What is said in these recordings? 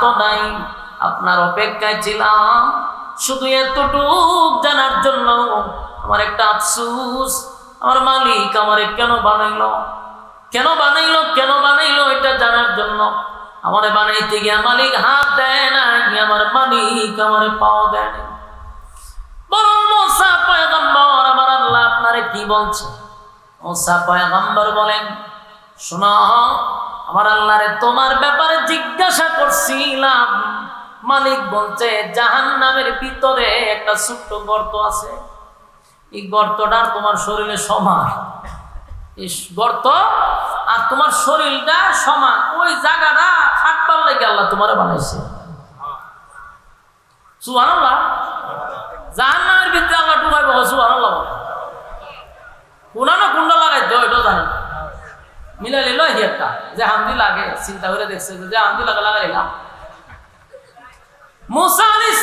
তো নাই, আপনার অপেক্ষায় ছিলাম শুধু এতটুকু জানার জন্য। আমার একটা আফসোস, আমার মালিক আমারে কেন বানাইলো, কেন বানাইলো, কেন বানাইলো এটা জানার জন্য। আমারে বানাইতে গিয়া মালিক হাত দেয় না, আমার মালিক আমারে পাও দেয় না। বলুন মুসা পয়গম্বর, আমার আল্লাহ আপনারে কি বলছে? মুসা পয়গম্বর বলেন, শোনো, আমার আল্লাহরে তোমার ব্যাপারে জিজ্ঞাসা করছিলাম। মালিক বলছে জাহান্নামের ভিতরে একটা ছোট্ট গর্ত আছে, এই গর্তটা তোমার শরীরে সমান, এই গর্ত আর তোমার শরীরটা সমান, ওই জায়গাটা খাটবার লেগে আল্লাহ তোমারে বানাইছে। সুবহানাল্লাহ। জাহান্নামের ভিতরে আল্লাহ ঢুকাইব, সুবহানাল্লাহ। কোনা না কুন্ডা লাগাইতে এটাও জানেন, মিলাই নিল একটা যে হান্দি লাগে, চিন্তা করে দেখছে যে হান্দি লাগে লাগাইলাম। মুসা আলাইহিস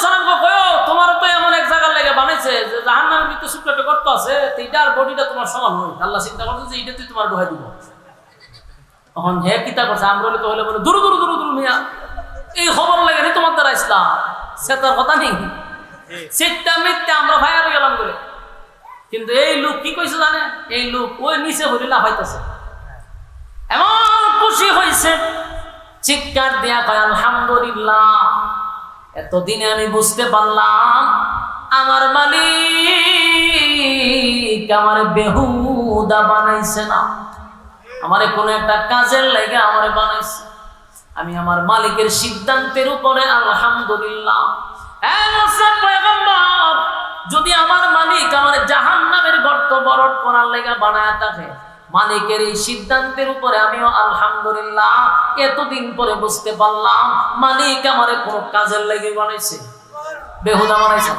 সালামকে কয়ো তোমার তো এমন এক জায়গার লেগে বানাইছে যে জাহান্নামের ভিতরে ছোট্ট একটা গর্ত আছে, এইটার বডিটা তোমার সমান নয়। আল্লাহ চিন্তা করছে যে এইটাতে তোমার ঢুকাই দিব। তখন হে কিতা করছে, আমরা তো হলে বলে দূর দূর দূর দূর মিয়া, এই খবর লাগে নি তোমার দ্বারা ইসলাম, সে তার কথা নেই, সেটা মিথ্যা, আমরা ভাই আর গেলাম বলে। কিন্তু এই লোক কি কইছে জানে, এই লোক ওই নিচে হইলে লাফাইতেছে, এমন খুশি হয়েছে, চিৎকার দিয়া কয় আলহামদুলিল্লাহ, এতদিনে আমি বুঝতে পারলাম আমার মালিক আমার বেহুদা বানাইছে না, আমারে কোনো একটা কাজের লাগে আমারে বানাইছে। আমি আমার মালিকের সিদ্ধান্তের উপরে আলহামদুলিল্লাহ। যদি আমার মালিক আমার জাহান্নামের গর্ত বরট করার লেগে বানায় থাকে, মালিকের এই সিদ্ধান্তের উপরে আমিও আলহামদুলিল্লাহ। এতদিন পরে বুঝতে পারলাম মালিক আমারে কোনো কাজের লেগে বানাইছে, বেহুদা বানাইছে।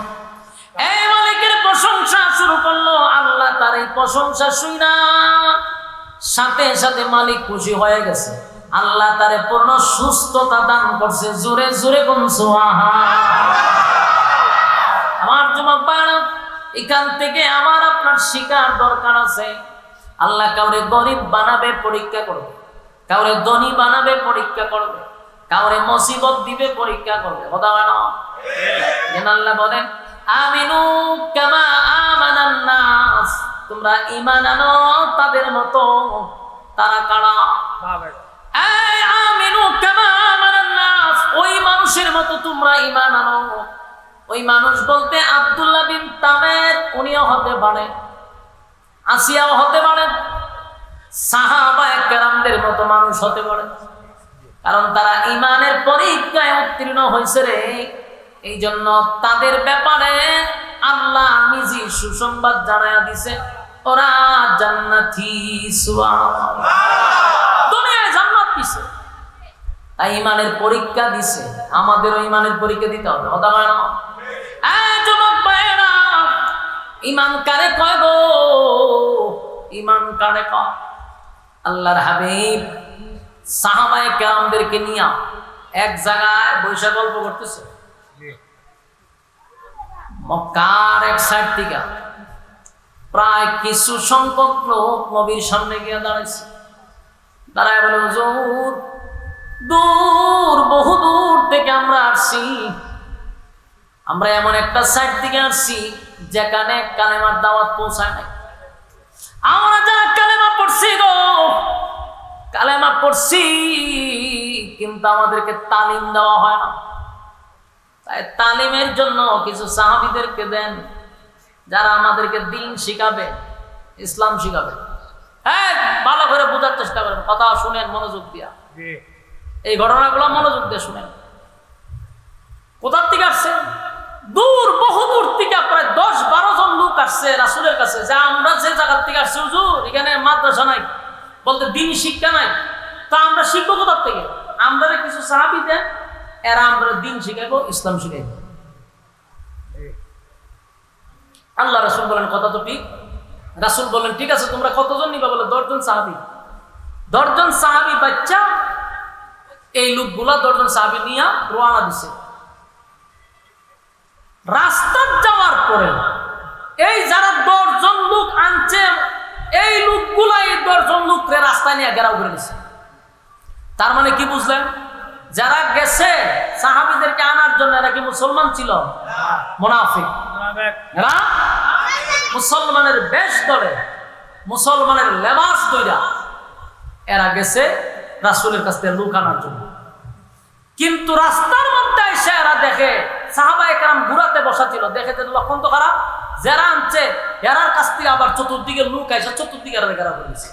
এই মালিকের প্রশংসা শুরু করলো। আল্লাহ তার এই প্রশংসা শুনা সাথে সাথে মালিক খুশি হয়ে গেছে। আল্লাহ তারে পূর্ণ সুস্থতা দান করছে। জোরে জোরে কোন আমার যুবক ভাইরা, এখান থেকে আমার আপনার শিকার দরকার আছে। আল্লাহ কাউরে গরিব বানাবে পরীক্ষা করবে, কাউরে ধনী বানাবে পরীক্ষা করবে, কাউরে মুসিবত দিবে পরীক্ষা করবে। কথা হয় না? আল্লাহ বলেন আমিনু কামা আমানান নাস, তোমরা ঈমান আনো তাদের মতো। তারা কারা? এই আমিনু কামা আমানান নাস, ওই মানুষের মতো তোমরা ঈমান আনো। ওই মানুষ বলতে আব্দুল্লাহ বিন তামের, উনিও হতে পারে, আসিয়াও হতে পারে, সাহাবায়ে কেরামদের মতো মানুষ হতে পারে, কারণ তারা ঈমানের পরীক্ষায় উত্তীর্ণ হয়েছে রে। এই জন্য তাদের ব্যাপারে আল্লাহ নিজে সুসংবাদ জানায়া দিছে, ওরা জান্নাতি। সুবহানাল্লাহ। দুনিয়ায় জান্নাত দিছে, তাই ঈমানের পরীক্ষা দিছে। আমাদেরও ঈমানের পরীক্ষা দিতে হবে। কথা হয় না? যুবক ভাইয়েরা, ঈমান কারে কয় গো? ঈমান কারে কয়? আল্লাহর হাবিব সাহাবায়ে কেরামদেরকে নিয়ে এক জায়গায় বৈশা গল্প করতেছে। মক্কার এক সাইড থেকে প্রায় কিছু সংখ্যক লোক নবীর সামনে গিয়ে দাঁড়াইছে। দাঁড়ায় বলে, হুজুর, দূর, বহু দূর থেকে আমরা আসছি। আমরা এমন একটা সাইড থেকে আসছি যেখানে কালেমার দাওয়াত পৌঁছায় নাই। আমরা যারা কালেমা পড়ছি গো, কালেমা পড়ছি, কিন্তু আমাদেরকে তালিম দেওয়া হয় না। তাই তালিমের জন্য কিছু সাহাবীদেরকে দেন, যারা আমাদেরকে দিন শিখাবে, ইসলাম শিখাবে। হ্যাঁ, ভালো করে বোঝার চেষ্টা করেন, কথা শুনেন মনোযোগ দিয়া। এই ঘটনাগুলো মনোযোগ দিয়ে শুনেন। কোথার থেকে আসছে? দূর, বহু দূর থেকে প্রায় 10-12 জন লোক আসছে রাসূলের কাছে, যে আমরা যে জায়গা থেকে আসছি হুজুর, এখানে মাদ্রাসা নাই, বলতে দিন শিক্ষা নাই, তা আমরা শিখবো কোথার থেকে? আমরা কিছু সাহাবী দেন, এরা আমরা দিন শিখাইবো, ইসলাম শিখাইবো। আল্লাহ রাসূল বলেন কথা তো ঠিক। রাসূল বলেন ঠিক আছে, তোমরা কতজন নিবা? বলে 10 জন সাহাবী। 10 জন সাহাবী বাচ্চা এই লোকগুলা 10 জন সাহাবী নিয়ে রওনা দিছে। রাস্তা যাওয়ার পরে এই যারা 10 জন লোক আনছে, এই লোকগুলা এই 10 জন লোককে রাস্তায় নিয়ে ঘেরাও করে দিছে। তার মানে কি বুঝলেন? যারা গেছে সাহাবীদেরকে আনার জন্য এরা কি মুসলমান ছিল? মুনাফিক। এরা মুসলমানের বেশ ধরে, মুসলমানের লেবাস তৈরা এরা গেছে রাসূলের কাছ থেকে লোক আনার জন্য। কিন্তু রাস্তার মধ্যে এসে এরা দেখে সাহাবায়ে কেরাম ঘুরাতে বসা ছিল, দেখে যে লক্ষণ তো খারাপ, যারা আনছে এরার কাছ থেকে আবার চতুর্দিকে লোক এসে চতুর্দিকে এরা ঘেরা করেছে।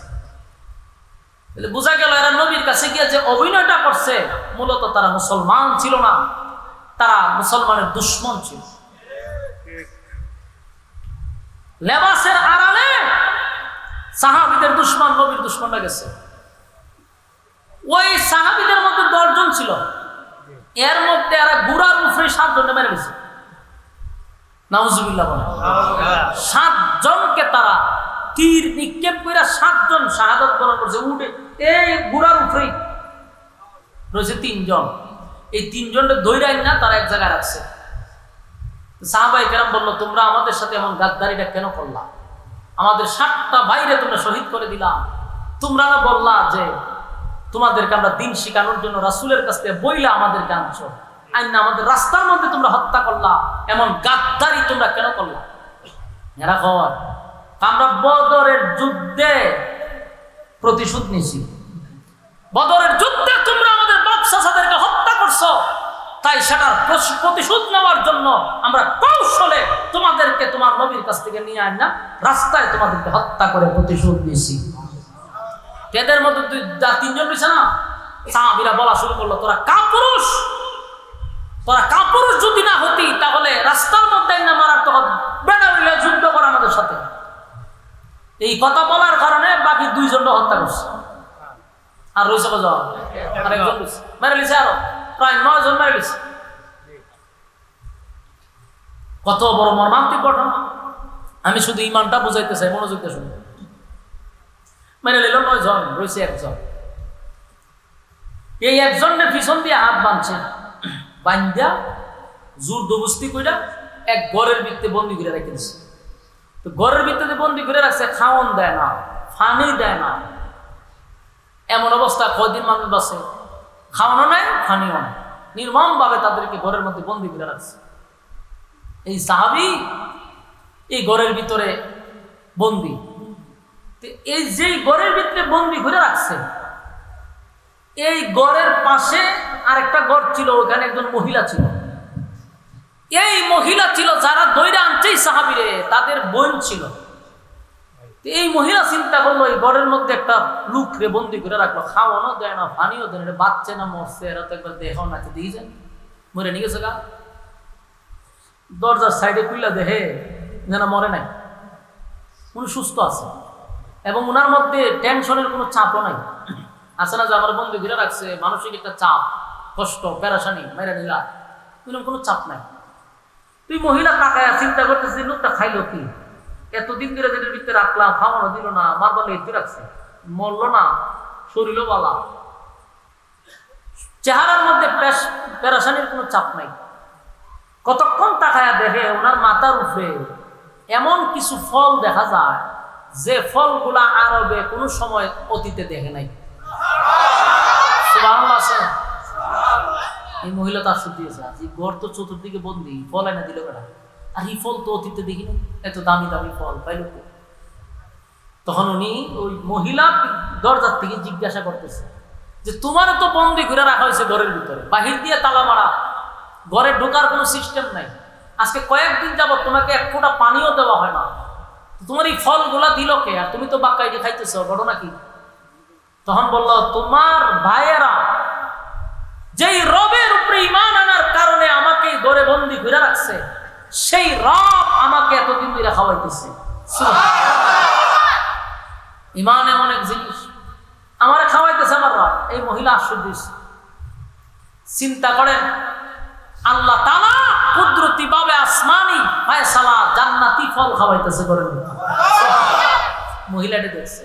বোঝা গেল এরা নবীর কাছে গিয়ে যে অভিনয়টা করছে মূলত তারা মুসলমান ছিল না, তারা মুসলমানের দুশমন ছিল। লেবাসের আড়ালে সাহাবীদের দুশমন নবীর দুশমনরা গেছে। ওই সাহাবীদের মধ্যে 10 জন ছিল, এর মধ্যে এরা গুড়ার উপরে 7 জনকে মেরে গেছে। নাউজুবিল্লাহ বলেন। 7 জনকে তারা তীর নিক্ষেপ করে 7 জন শাহাদাত বরণ করছে। উঠে এই গুড়ার উপরেই রয়েছে 3 জন। এই 3 জনকে ধৈরাই না তারা এক জায়গায় রাখছে। সাহাবায়ে কেরাম বলল, তোমরা আমাদের সাথে এমন গাদ্দারিটা কেন করলা? আমাদের 7টা ভাইরে তোমরা শহীদ করে দিলা। তোমরা না বললা যে তোমাদেরকে আমরা দিন শিখানোর জন্য রাসূলের কাছ থেকে বইলা আমাদেরকে আনছো, আইনা আমাদের রাস্তার মধ্যে তোমরা হত্যা করলা, এমন গাদ্দারি তোমরা কেন করলা? এরা খবর আমরা বদরের যুদ্ধে প্রতিশোধ নিয়েছি। বদরের যুদ্ধে তোমরা আমাদের বাদশাহদেরকে হত্যা করছো, তাই সেটার প্রতিশোধ নেওয়ার জন্য আমরা কৌশলে তোমাদেরকে তোমার নবীর কাছ থেকে নিয়ে আইনা রাস্তায় তোমাদেরকে হত্যা করে প্রতিশোধ নিয়েছি। এদের মধ্যে 3 জন রয়েছে না, সাহাবীরা বলা শুরু করলো, তোরা কাপুরুষ, তোরা কাপুরুষ যদি না হতি তাহলে রাস্তার মধ্যে না মারার তো বেড়া হইলে যুদ্ধ করা আমাদের সাথে। এই কথা বলার কারণে বাকি 2 জন হত্যা করছে। আর রয়েছে কজন? আরেকজন মেরে লিছে, আরো প্রায় 9 জন মেরে লিছে। কত বড় মর্মান্তিক ঘটনা! আমি শুধু ইমানটা বুঝাইতে চাই, মনোযোগ দিয়ে শুনুন। মেরে নিল 9 জন, রয়েছে 1 জন। এই একজনের পিছন দিয়ে হাত বাঁধছে, বান্ধা জোর দবস্তি কইরা এক ঘরের ভিতরে বন্দি করে রেখে দিচ্ছে। তো ঘরের ভিতরে বন্দি করে রাখছে, খাওয়ান দেয় না, পানি দেয় না। এমন অবস্থা কয়দিন মানুষ বাঁচে, খাওয়ানো নাই, পানিও নাই, নির্মম ভাবে তাদেরকে ঘরের মধ্যে বন্দি করে রাখছে। এই সাহাবী এই ঘরের ভিতরে বন্দি। এই যে ঘরের ভিতরে বন্দি করে রাখছে, এই ঘরের পাশে আরেকটা ঘর ছিল, ওখানে একজন মহিলা ছিল। এই মহিলা ছিল যারা দইরা আনছে সাহাবীরে, তাদের বোন ছিল। এই মহিলা চিন্তা করলো, এই ঘরের মধ্যে একটা লোকরে বন্দি করে রাখলো, খাওয়ানো দেয় না, পানিও দেয় না, বাচ্চা না মরছে, এরা তো একবার দেখাও নাকি দিয়ে যায়, মরে নিয়ে গেছে গা। দরজার সাইডে খুললা দেখে যেন মরে নাই, উনি সুস্থ আছে এবং ওনার মধ্যে টেনশনের কোনো চাপও নাই। আছে না যে আমার বন্ধু ঘিরে রাখছে, মানসিক একটা চাপ, কষ্ট, পেরেশানি, মেরে নিলা, কোনো চাপ নাই। তুই মহিলা তাকায় চিন্তা করতেছি, লোকটা খাইলো কি, এতদিন ধরে যেটার ভিতরে রাখলাম, খাওয়ানো দিল না, মারবার এতে রাখছে, মরলো না, শরীরও বালা, চেহারার মধ্যে পেরেশানির কোনো চাপ নাই। কতক্ষণ তাকায়া দেখে ওনার মাথার উপরে এমন কিছু ফল দেখা যায় যে ফলগুলা আরবে কোনো সময় অতীতে দেখে নাই। সুবহানাল্লাহ আছে। এই মহিলা তার সত্যি আছে, এই ঘর তো চতুর্দিকে বন্দি, ফল এনে দিল বেড়া, আর এই ফল তো অতীতে দেখিনি, এত দামি দামি ফল পাইল। তখন উনি ওই মহিলা দরজার থেকে জিজ্ঞাসা করতেছে যে তোমার তো বন্দি করে রাখা হয়েছে ঘরের ভিতরে, বাহির দিয়ে তালা মারা, ঘরে ঢোকার কোনো সিস্টেম নাই, আজকে কয়েকদিন যাবত তোমাকে 1 ফোঁটা পানিও দেওয়া হয় না, তোমার এই ফলগুলা দিল কে, আর তুমি তো বাক্কাইতে খাইতেছ, ঘটনা কি? তখন বলল, তোমার ভাইয়েরা যেই রবের উপরে ঈমান আনার কারণে আমাকে ঘরে বন্দি করে রাখছে, সেই রব আমাকে এতদিন ধরে খাওয়াইতেছে। ঈমান এমন এক জিনিস, আমারে খাওয়াইতেছে আমার রব। এই মহিলা আশ্চর্য। চিন্তা করেন, আল্লাহ তাআলা কুদরতি ভাবে আসমানি ফায়সালা জান্নাতি ফল খাওয়াইতেছে ঘরের ভিতরে। মহিলাটি দেখছে।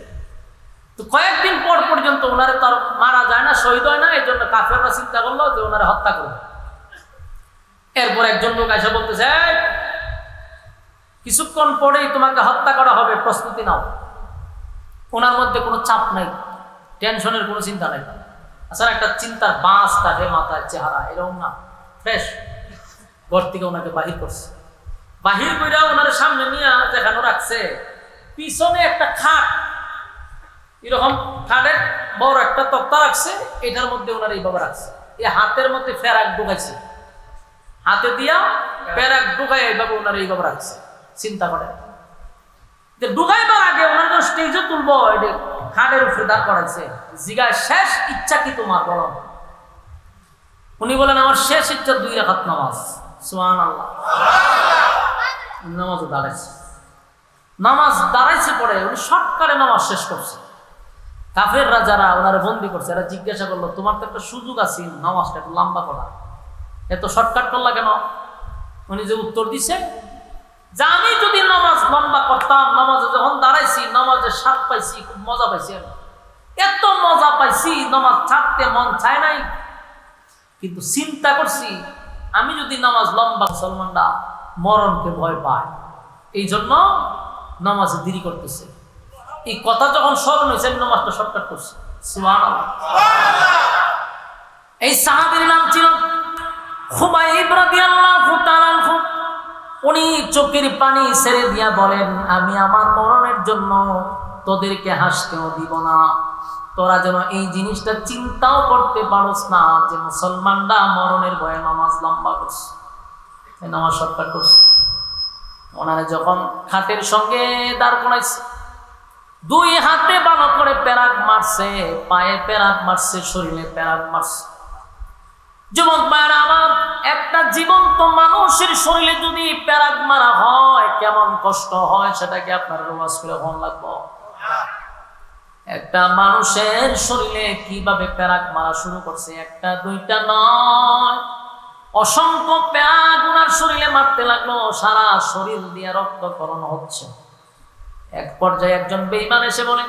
তো কয়েকদিন পর পর্যন্ত ওনারে তো আর মারা যায় না, শহীদ হয় না, এই জন্য কাফেররা চিন্তা করলো যে ওনারে হত্যা করবে। এরপর একজন লোক এসে বলতেছে, কিছুক্ষণ পরেই তোমাকে হত্যা করা হবে, প্রস্তুতি নাও। ওনার মধ্যে কোনো চাপ নাই, টেনশনের কোনো চিন্তা নাই। আসলে একটা চিন্তার বাস তাকে মাথায় চেহারা এরকম না, ফ্রেশ। ঘর থেকে ওনাকে বাহির করছে, বাহির করে ওনার সামনে নিয়ে যেখানে রাখছে, পিছনে একটা খাট, এরকম খাটের বড় একটা তক্তা রাখছে, এটার মধ্যে ওনার এইভাবে রাখছে, এই হাতের মধ্যে ফেরাক ঢুকাইছে, হাতে দিয়া ফেরাক ঢুকাই এইভাবে ওনার এইভাবে রাখছে। চিন্তা করে ঢুকাইবার আগে ওনার তো স্টেজে তুলবো, এটা খাটের উপরে দাঁড় করাইছে, জিগায় শেষ ইচ্ছা কি তোমার বলো? উনি বলেন আমার শেষ ইচ্ছা 2 রাকাত নামাজ। সুবহানাল্লাহ। নামাজও দাঁড়াইছে, নামাজ দাঁড়াইছে পরে উনি শর্টকাটে নামাজ শেষ করছে। কাফেররা যারা ওনারে বন্দি করছে এরা জিজ্ঞাসা করলো, তোমার তো একটা সুযোগ আছে নামাজটা একটু লম্বা করা, এত শর্টকাট করলা কেন? উনি যে উত্তর দিছে যে আমি যদি নামাজ লম্বা করতাম, নামাজে যখন দাঁড়াইছি নামাজের স্বাদ পাইছি, খুব মজা পাইছি, আমি এত মজা পাইছি নামাজ ছাড়তে মন চায় নাই, কিন্তু চিন্তা করছি আমি যদি নামাজ লম্বা, মুসলমানরা মরণকে ভয় পায়, এই জন্য নামাজে দেরি করতেছে। এই কথা যখন স্মরণ হয়েছে আমি নামাজটা শর্টকাট করছি। সুবহানাল্লাহ। এই সাহাবীর নাম ছিল খুবাইব রাদিয়াল্লাহু তাআলা আনহু। উনি চোখের পানি ছেড়ে দিয়া বলেন, আমি আমার মরণের জন্য তোদেরকে হাসতেও দিব না, তোরা যেন এই জিনিসটা চিন্তাও করতে পারোস না যে মুসলমানরা মরণের ভয়ে নামাজ লম্বা করছে, নামাজ শর্টকাট করছে। ওনারা যখন খাটের সঙ্গে দাঁড় করাইছে, 2 হাতে ভালো করে প্যারাক মারছে, পায়ে প্যারাক মারছে, শরীরে প্যারাক মারছে। যুবক ভাইরা আমার, একটা জীবন্ত মানুষের শরীরে যদি প্যারাক মারা হয় কেমন কষ্ট হয় সেটা কি আপনার ওয়াজ করে মন লাগবে? একটা মানুষের শরীরে কিভাবে প্যারাক মারা শুরু করছে, 1টা 2টা নয়, অসংখ্য প্যারাক ওনার শরীরে মারতে লাগলো, সারা শরীর দিয়ে রক্তক্ষরণ হচ্ছে। এক পর্যায়ে একজন বেঈমান এসে বলে,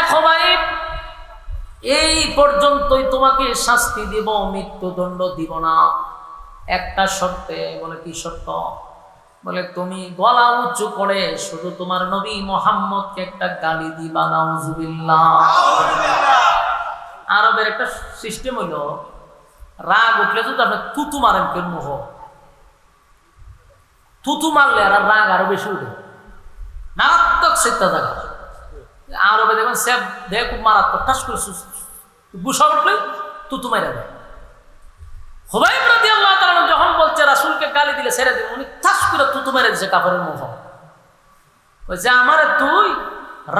খুবাইব, এই পর্যন্তই তোমাকে শাস্তি দিব, মৃত্যুদণ্ড দিব না, একটা শর্তে। বলে কি শর্ত? বলে তুমি গলা উঁচু করে শুধু তোমার নবী মুহাম্মদকে একটা গালি দিবা, নাউজুবিল্লাহ। আরবের একটা সিস্টেম হইল, রাগ উঠলে যদি আপনি থুতু মারেন, কেন মোহ থুতু মারলে আর রাগ আরো বেশি উঠে, মারাত্মক সেটা জায়গা। আরবে দেখবেন সে দেহ খুব মারাত্মক, ঠাস করে গুসা উঠলে থুতু মারা দেয়। খুবাইব রাদিয়াল্লাহু তাআলা যখন বলছে রাসূলকে গালি দিলে ছেড়ে দিন, উনি ঠাস করে থুতু মেরে দিয়েছে কাফেরের মুখ। বলছে আমারে তুই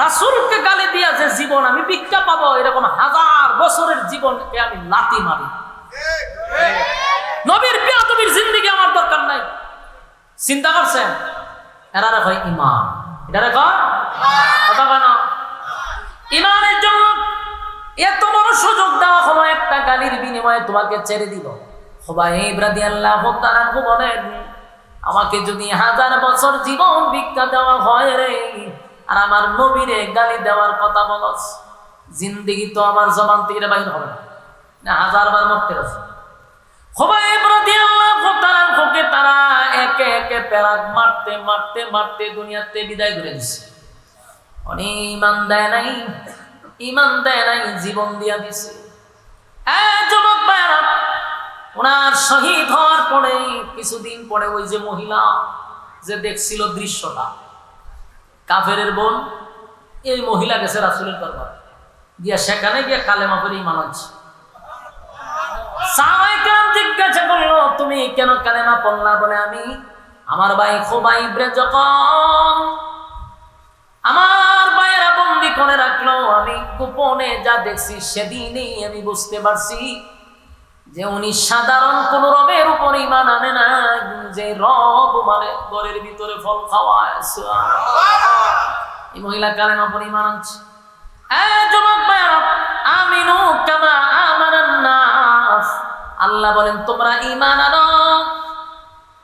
রাসূলকে গালি দিয়া যে জীবন আমি ভিক্ষা পাবো, এরকম 1000 বছরের জীবনকে আমি লাথি মারি, নবীর বেয়াদবির জিন্দেগি আমার দরকার নাই। চিন্তা করছেন? এরা রে ভাই ঈমান, এটা রে কথা না, ঈমানের জন্য এত বড় সুযোগ দেওয়া হলো, একটা গালির বিনিময়ে তোমাকে ছেড়ে দিল। খুবাইব রাদিয়াল্লাহু তাআলা বলেন, আমাকে যদি 1000 বছর জীবন ভিক্ষা দেওয়া হয় রে, আর আমার নবীরে গালি দেওয়ার কথা বলস, জিন্দেগি তো আমার জবান থেকে বাইর হবে না, 1000 বার মরতে আছে। খুবাইব রাদিয়াল্লাহু তাআলা কে তারা একে একে প্যারাক মারতে মারতে মারতে দুনিয়াতে বিদায় করে দিছে। উনি ঈমান দেয় নাই, ঈমান দেয় নাই, জীবন দিয়া দিছে। যুবক ভাইরা, ওনার শহীদ হওয়ার পরে কিছুদিন পরে ওই যে মহিলা যে দেখছিল দৃশ্যটা, কাফেরের বোন, এই মহিলা গেছে রাসূলের দরবারে গিয়া, সেখানে গিয়ে কালেমা পড়ে ঈমান আনছে। সাহাবায়ে কেরাম জিজ্ঞাসা করলো, তুমি কেন কালেমা পড়লা? বলে আমি আমার ভাই খুবাইব রে যখন আমার ভাইয়েরা বন্দি করে রাখলো, আমি গোপনে যা দেখছি সেদিনই আমি বুঝতে পারছি যে উনি সাধারণ কোন রবের উপর ঈমান আনে না, যে রব মানে ঘরের ভিতরে ফল খাওয়ায়। এই মহিলা কালেমা পড়ে ঈমান আনছে। যুবক ভাইরা, আমিনু কামা আমানান নাস, আল্লাহ বলেন তোমরা ঈমান আনো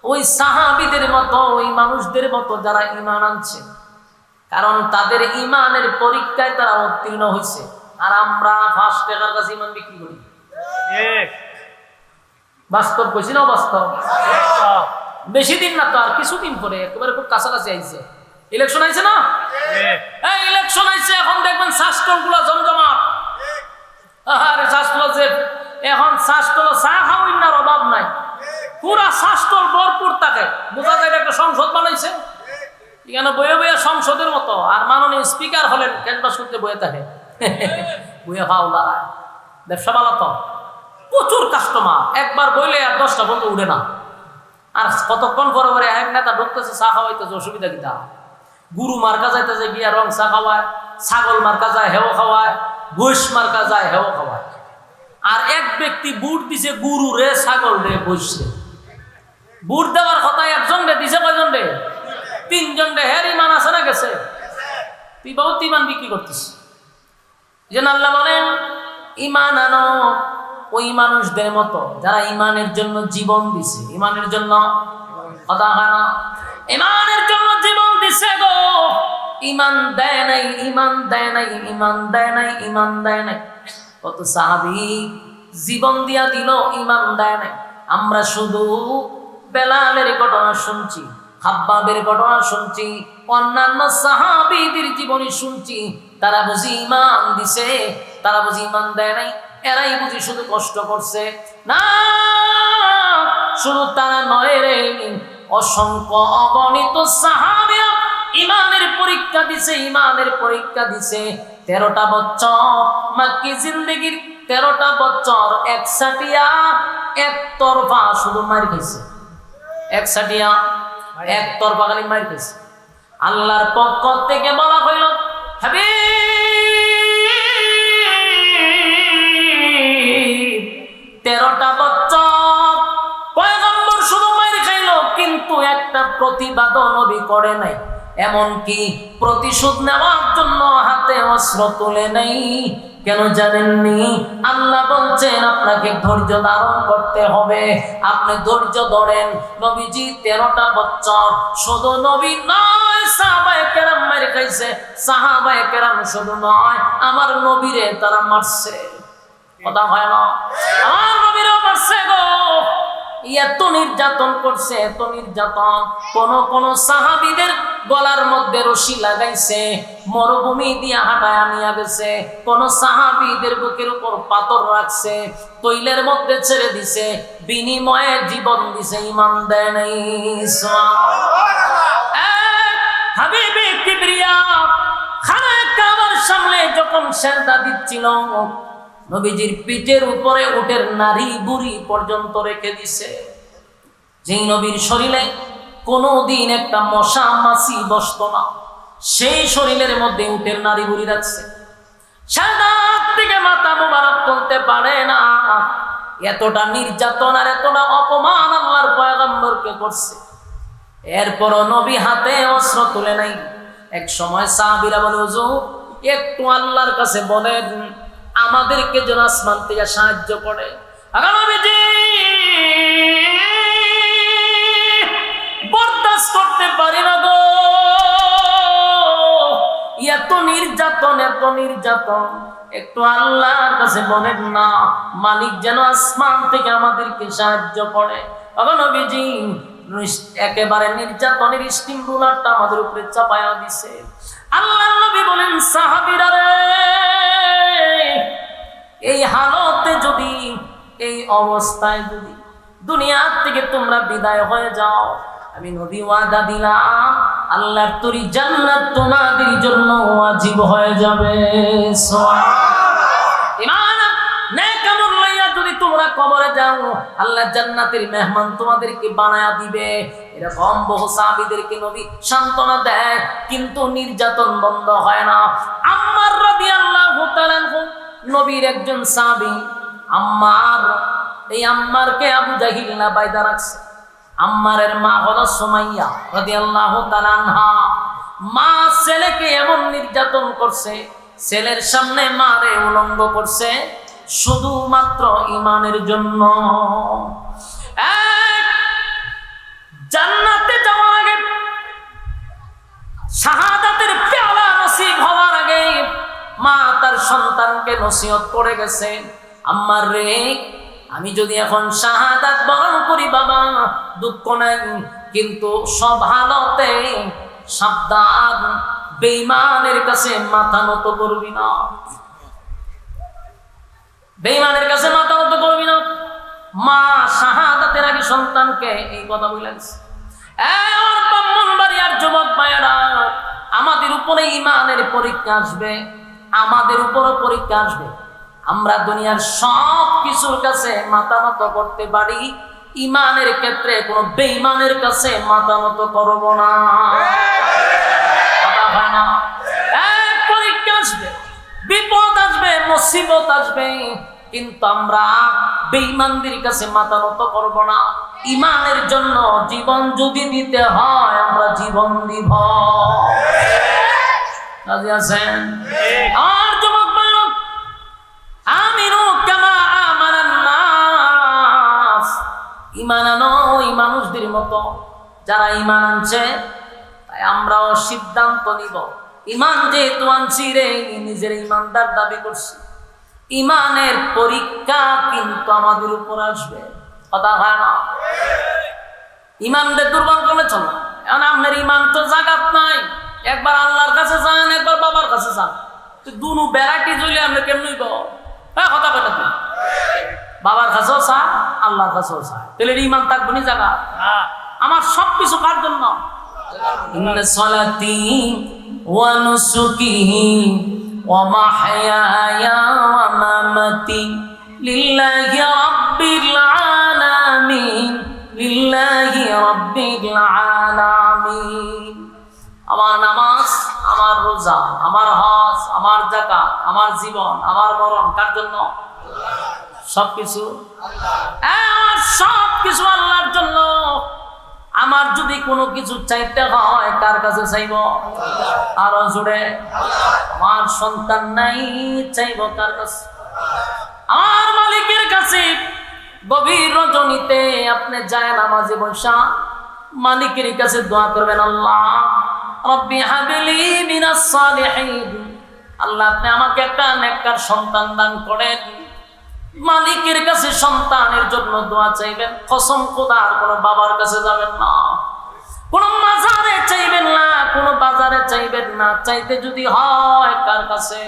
ওই সাহাবীদের মতো, ওই মানুষদের মতো যারা ঈমান আনছে, কারণ তাদের ঈমানের পরীক্ষায় তারা উত্তীর্ণ হয়েছে। আর আমরা 5 টাকার কাছে ঈমান বিক্রি করি। বাস্তব কইছি না? বাস্তব। বেশি দিন না তো, আর কিছুদিন পরে একেবারে খুব কাছাকাছি আইছে, ইলেকশন আইছে না? ইলেকশন আইছে, এখন দেখবেন শাস্ত্রগুলো জমজমাট। আরে এখন শাস্তল চা খাওয়ার অভাব নাই, পুরা শাস্তল ভরপুর থাকে, বোঝা যায় একটা সংসদ বানাইছে। এখানে বয়ে বয়ে সংসদের মতো, আর মাননীয় স্পিকার হলেন ক্যানভাস করতে বয়ে থাকে, বয়ে খাওয়া ব্যবসা ভালো তো, প্রচুর কাস্টমার, একবার বইলে আর 10টা বন্ধু উঠে না। আর কতক্ষণ পরে পরে এক নেতা ঢুকতেছে চা খাওয়াইতেছে, অসুবিধা কিটা? গুরু মার্কা যাইতেছে গিয়া রং চা খাওয়ায়, ছাগল মার্কা যায় হেও খাওয়ায়, বৈশ মার্কা যায় হেও খাওয়ায়। আর এক ব্যক্তি বুট দিছে গুরু রে, ছাগল রে, বৈশে। বুট দেওয়ার কথা একজন রে দিছে, কয়জন রে? 3 জন রে। হের ইমান আছে না গেছে? তুই বহুত ইমান বিক্রি করতিস। যেন আল্লাহ বলেন ইমান আনো ওই মানুষদের মতো যারা ইমানের জন্য জীবন দিছে, ইমানের জন্য কথা হয় না, ইমানের জন্য জীবন দিছে গো। ইমান দেয় নাই, ইমান দেয় নাই, ইমান দেয় নাই, ইমান দেয় নাই। কত সাহাবী জীবন দিয়া দিল, ইমান দেয় নাই। আমরা শুধু বেলালের ঘটনা শুনছি, হাব্বাবের ঘটনা শুনছি, অন্যান্য সাহাবীদের জীবনী শুনছি। তারা বুঝি ইমান দিছে, তারা বুঝি ইমান দেয় নাই, এরাই বুঝি শুধু কষ্ট করছে। না, শুধু তারা নয় রে, অসংখ্য অগণিত সাহাবী ইমানের পরীক্ষা দিছে, ইমানের পরীক্ষা দিছে। 13টা বছর মাক্কি জিন্দেগির, 13টা বছর একসাটিয়া একতরফা শুধু মার খাইছে, একসাটিয়া একতরফা খালি মার খাইছে। আল্লাহর পক্ষ থেকে বলা হইল, হাবিব 13টা বছর পয়গম্বর শুধু মার খাইলো, কিন্তু একটা প্রতিবাদ নবী করে নাই, এমনকি প্রতিশোধ নেওয়ার জন্য হাতে অস্ত্র তুলে নাই। কেন জানেননি? আল্লাহ বলছেন আপনাকে ধৈর্য ধারণ করতে হবে। আপনি ধৈর্য ধরেন। নবীজি 13টা বছর শুধু নবী নয়, সাহাবায়ে কেরাম মার খাইছে, সাহাবায়ে কেরাম শুধু নয়, আমার নবীরে তারা মারছে। কথা হয় না? আমার নবীরও মারছে গো। এত নির্যাতন করছে, এত নির্যাতন। কোন সাহাবীদের গলার মধ্যে রশি লাগাইছে, মরুভূমি দিয়া হাঁটায় নিয়ে গেছে। কোন সাহাবীদের বুকের উপর পাথর রাখছে, তৈলের মধ্যে ছেড়ে দিছে, বিনিময়ে জীবন দিছে, ইমান দেয় নাই। হাবিবে কিবরিয়া খানায়ে কাবার সামনে যখন সেজদা দিচ্ছিল, নবীজির পিঠের উপরে উটের নারী বুড়ি পর্যন্ত রেখে দিছে। যেই নবীর শরীরে কোনোদিন একটা মশা মাছি বসত না, সেই শরীরের মধ্যে উটের নারী বুড়ি রাখছে। সাদাত থেকে মাথা মোবারক তুলতে পারে না। এতটা নির্যাতন আর এতটা অপমান আল্লাহর পয়গম্বরকে করছে, এরপরও নবী হাতে অস্ত্র তুলে নাই। এক সময় সাহাবীরা বলে, হুজুর একটু আল্লাহর কাছে বলেন আমাদেরকে যেন আসমান থেকে সাহায্য করে। নবীজি বরদাস্ত করতে পারি না গো, এত নির্যাতন, এত নির্যাতন। একটু আল্লাহর কাছে বলেন না মালিক যেন আসমান থেকে আমাদেরকে সাহায্য করে। নবীজি একেবারে নির্যাতনের স্টিম রুলারটা আমাদের উপরে চাপায়া দিছে। আল্লাহর নবী বলেন, সাহাবীরা রে, এই হালতে যদি, এই অবস্থায় যদি দুনিয়ার থেকে তোমরা বিদায় হয়ে যাও, আমি নবী ওয়াদা দিলাম আল্লাহর তরি জান্নাত তোমাদের জন্য ওয়াজিব হয়ে যাবে। ঈমান নেক আমল লইয়া যদি তোমরা কবরে যাও, আল্লাহ জান্নাতের মেহমান তোমাদেরকে বানায়া দিবে। এরকম বহু সাহাবীদেরকে নবী সান্ত্বনা দেয়, কিন্তু নির্যাতন বন্ধ হয় না। আম্মার রাদিয়াল্লাহু তাআলা নবীর একজন সাহাবী আম্মার, এই আম্মারকে আবু জাহিল না বাইদা রাখছে। আম্মারের মা হলো সুমাইয়া রাদিয়াল্লাহু তাআলা আনহা। মা ছেলেকে এমন নির্যাতন করছে, ছেলের সামনে মারে উলঙ্গ করছে, শুধুমাত্র ঈমানের জন্য। জান্নাতে যাওয়ার আগে, শাহাদাতের পেয়ালা নসিব হওয়ার আগে মা তার সন্তানকে নসিহত করে গেছে, আম্মার রে, আমি যদি এখন শাহাদাত বরণ করি বাবা দুঃখ নাই, কিন্তু সব হালতে সাবধান, বেঈমানের কাছে মাথা নত করবি না, বেঈমানের কাছে মাথা নত করবি মা শাহাদাতের আগে সন্তানকে এই কথা বলেছে। আমার ব্রাহ্মণবাড়িয়ার যুবক ভাইয়েরা, আমাদের উপরে ইমানের পরীক্ষা আসবে, আমাদের উপরে পরীক্ষা আসবে। আমরা দুনিয়ার সব কিছুর কাছে মাথা নত করতে পারি, ইমানের ক্ষেত্রে কোন বেঈমানের কাছে মাথা নত করব না। কথা হয় না? পরীক্ষা আসবে, বিপদ আসবে, মুসিবত আসবে, কিন্তু আমরা বেঈমানদের কাছে মাথা নত করব না। ইমানের জন্য জীবন যদি দিতে হয় আমরা জীবন দিব। রাজি আছেন? আর যুবক ভাইরা, আমিনু কামা আমানান নাস, ঈমান আনো ওই মানুষদের মতো যারা ঈমান আনছে। তাই আমরাও সিদ্ধান্ত নিব, ঈমান যেহেতু আনছি রে, নিজের ঈমানদার দাবি করছি, ঈমানের পরীক্ষা কিন্তু আমাদের উপর আসবে। কথা হয় না? ঈমানদের দুর্বল করলে চলো। এখন আপনার ঈমান তো জাগাত নাই, একবার আল্লাহর কাছে যান, একবার বাবার কাছে যান, দুনো ভ্যারাইটি চলে আপনি কেমনি কথা কথা তুমি বাবার কাছেও চান, আল্লাহর কাছেও চান, তাহলে ঈমান থাকবো নি জায়গা? আমার সবকিছু কার জন্য? ইন্না সালাতি ওয়া নুসুকি ওয়া মাহইয়ায়া ওয়া মামাতি লিল্লাহি রাব্বিল আলামিন, লিল্লাহি রাব্বিল আলামিন। আমার নামাজ, আমার রোজা, আমার হজ, আমার যাকাত, আমার জীবন, আমার মরণ কার জন্য? সবকিছু আমার সবকিছু আল্লাহর জন্য। আমার যদি কোনো কিছু চাইতে হয় কার কাছে চাইব? আরো জোরে। আমার সন্তান নাই, চাইব কার কাছে? আমার মালিকের কাছে। গভীর রজনীতে আপনি যায় নামাজে বসা মালিকের কাছে দোয়া করবেন, আল্লাহ রব্বি হাবলি মিনাস সালিহিন, আল্লাহ আপনি আমাকে একটা নেককার সন্তান দান করেন। মালিকের কাছে সন্তানের জন্য দোয়া চাইবেন। কসম খোদার, কোনো বাবার কাছে যাবেন না, কোনো মাজারে চাইবেন না, কোনো বাজারে চাইবেন না। চাইতে যদি হয় কার কাছে?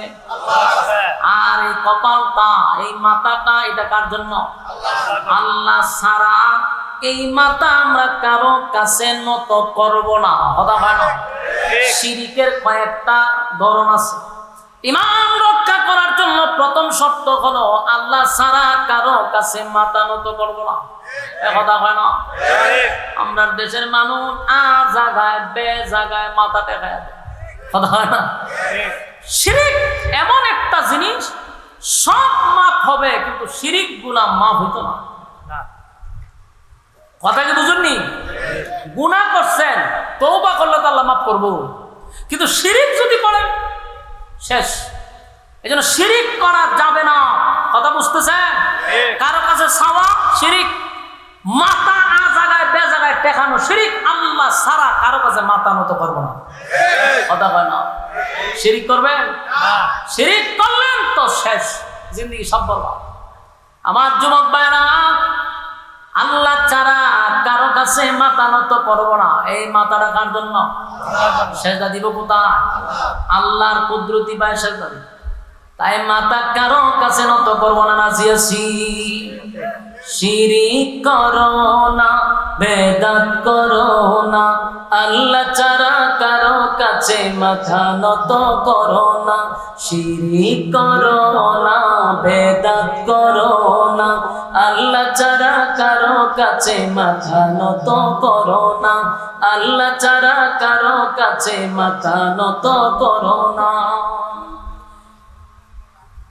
আর এই কপালটা, এই মাথাটা, এটা কার জন্য? আল্লাহ ছাড়া এই মাথা আমরা কারো কাছে নত করব না। কথা হয় না? শিরকের কয়েকটা ধরন আছে। ঈমান রক্ষা করার জন্য প্রথম শর্ত হলো আল্লাহ ছাড়া কারো কাছে মাথা নত করব না। কথা হয় না? আমরা দেশের মানুষ জায়গায় বে জায়গায় মাথা টেকায় দেয়। কথা হয় না? শিরিক এমন একটা জিনিস, সব মাফ হবে কিন্তু শিরিক গুলা মাফ হইতো না। কথা কি বুঝুননি? গুনাহ করছেন, তওবা করলে তো আল্লাহ মাফ করবো, কিন্তু শিরিক যদি করেন শেষ। এই জন্য শিরিক করা যাবে না। কথা বুঝতেছেন? কারো কাছে চাওয়া শিরিক, মাথা জায়গায় বে জায়গায় টেকানো শিরিক। আল্লাহ ছাড়া কারো কাছে মাথা নত করবো না। কথা হয় না? শিরিক করবেন, শিরিক করলেন তো শেষ, জিন্দগি সব বরবাদ। আমার যুবক ভাইরা, আল্লাহ ছাড়া কারো কাছে মাথা নত করব না। এই মাথাটা কার জন্য? সেজদা দিব কোথায়? আল্লাহর কুদরতি পায় সেজদা দিব। তাই মাথা কারো কাছে নত করব না। নাজিয়াছি শিরিক করো না, বেদাত করো না, আল্লাহ ছাড়া কারো কাছে মাথা নত করো না। শিরিক করো না, বেদাত করো না, আল্লাহ ছাড়া কারো কাছে মাথা নত করো না, আল্লাহ ছাড়া কারো কাছে মাথা নত করো না।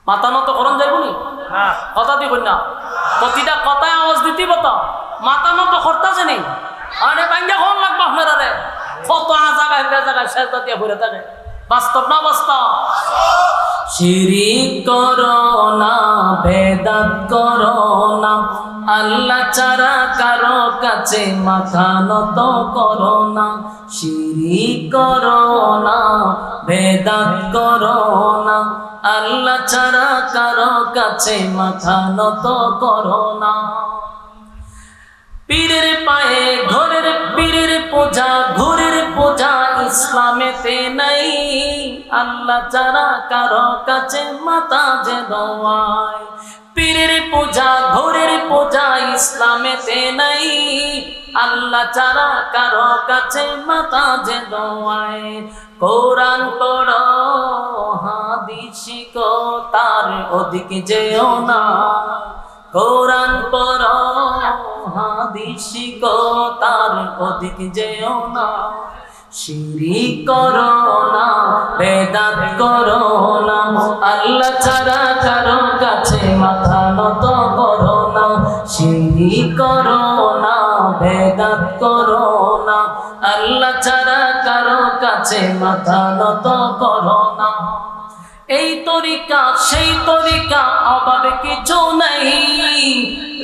মাথা নত করন যাইবনি? কথা দিবেন না, প্রতিটা কথায় আওয়াজ দিতে বতো। মাথা নত করতেছে নেই, আরে ভাঙ্গা কোন লাগবে আপনারা রে? কত জায়গায় বে জায়গায় সেজদা দিয়ে ঘুরে থাকে। বাস্তব না বাস্তব? শিরিক করো না, বেদাত করো না, আল্লাহ ছাড়া কারো কাছে মাথা নত করো না। শিরিক করো না, বেদাত করো না, আল্লাহ ছাড়া কারো কাছে মাথা নত করো না। পীরের পায়ে ঘরের পীরের পূজা, ঘরের পূজা ইসলামেতে নাই। আল্লাহ ছাড়া কারো কাছে মাথা যে দোয়ায়। পীরের পূজা ঘরের পূজা পেতে নাই, আল্লাহ ছাড়া কারো কাছে মাথা যে দোয়ায়। কোরআন পড়ো হাদিস শিখো তার ওদিকে যেও না, কোরআন পড়ো হাদিস শিখো তার ওদিকে যেও না। শিরিক করো না, বেদাত করো না, আল্লাহ ছাড়া কারো কাছে মাথা নত করো না। শিরিক করো না, বেদাত করো না, আল্লাহ ছাড়া কারো কাছে মাথা নত করো না। এই তরিকা সেই তরিকা অভাবে কিছু নাই,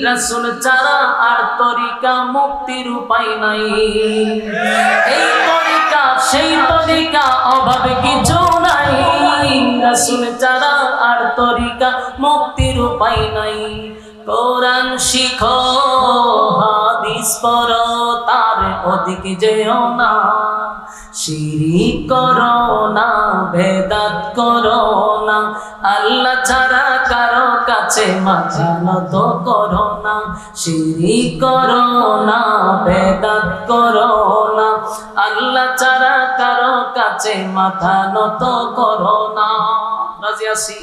রাসূল ছাড়া আর তরিকা মুক্তির উপায় নাই। এই তরিকা সেই তরিকা অভাবে কিছু নাই, রাসূল ছাড়া আর তরিকা মুক্তির উপায় নাই। কোরআন শিখো হাদিস পড়ো তার ওদিকে যেও না। শিরিক করো না, বেদাত করো না, আল্লাহ ছাড়া কারো কাছে মাথা নত করো না। শিরিক করো না, বেদাত করো না, আল্লাহ ছাড়া কারো কাছে মাথা নত করো না। রাজি আছি?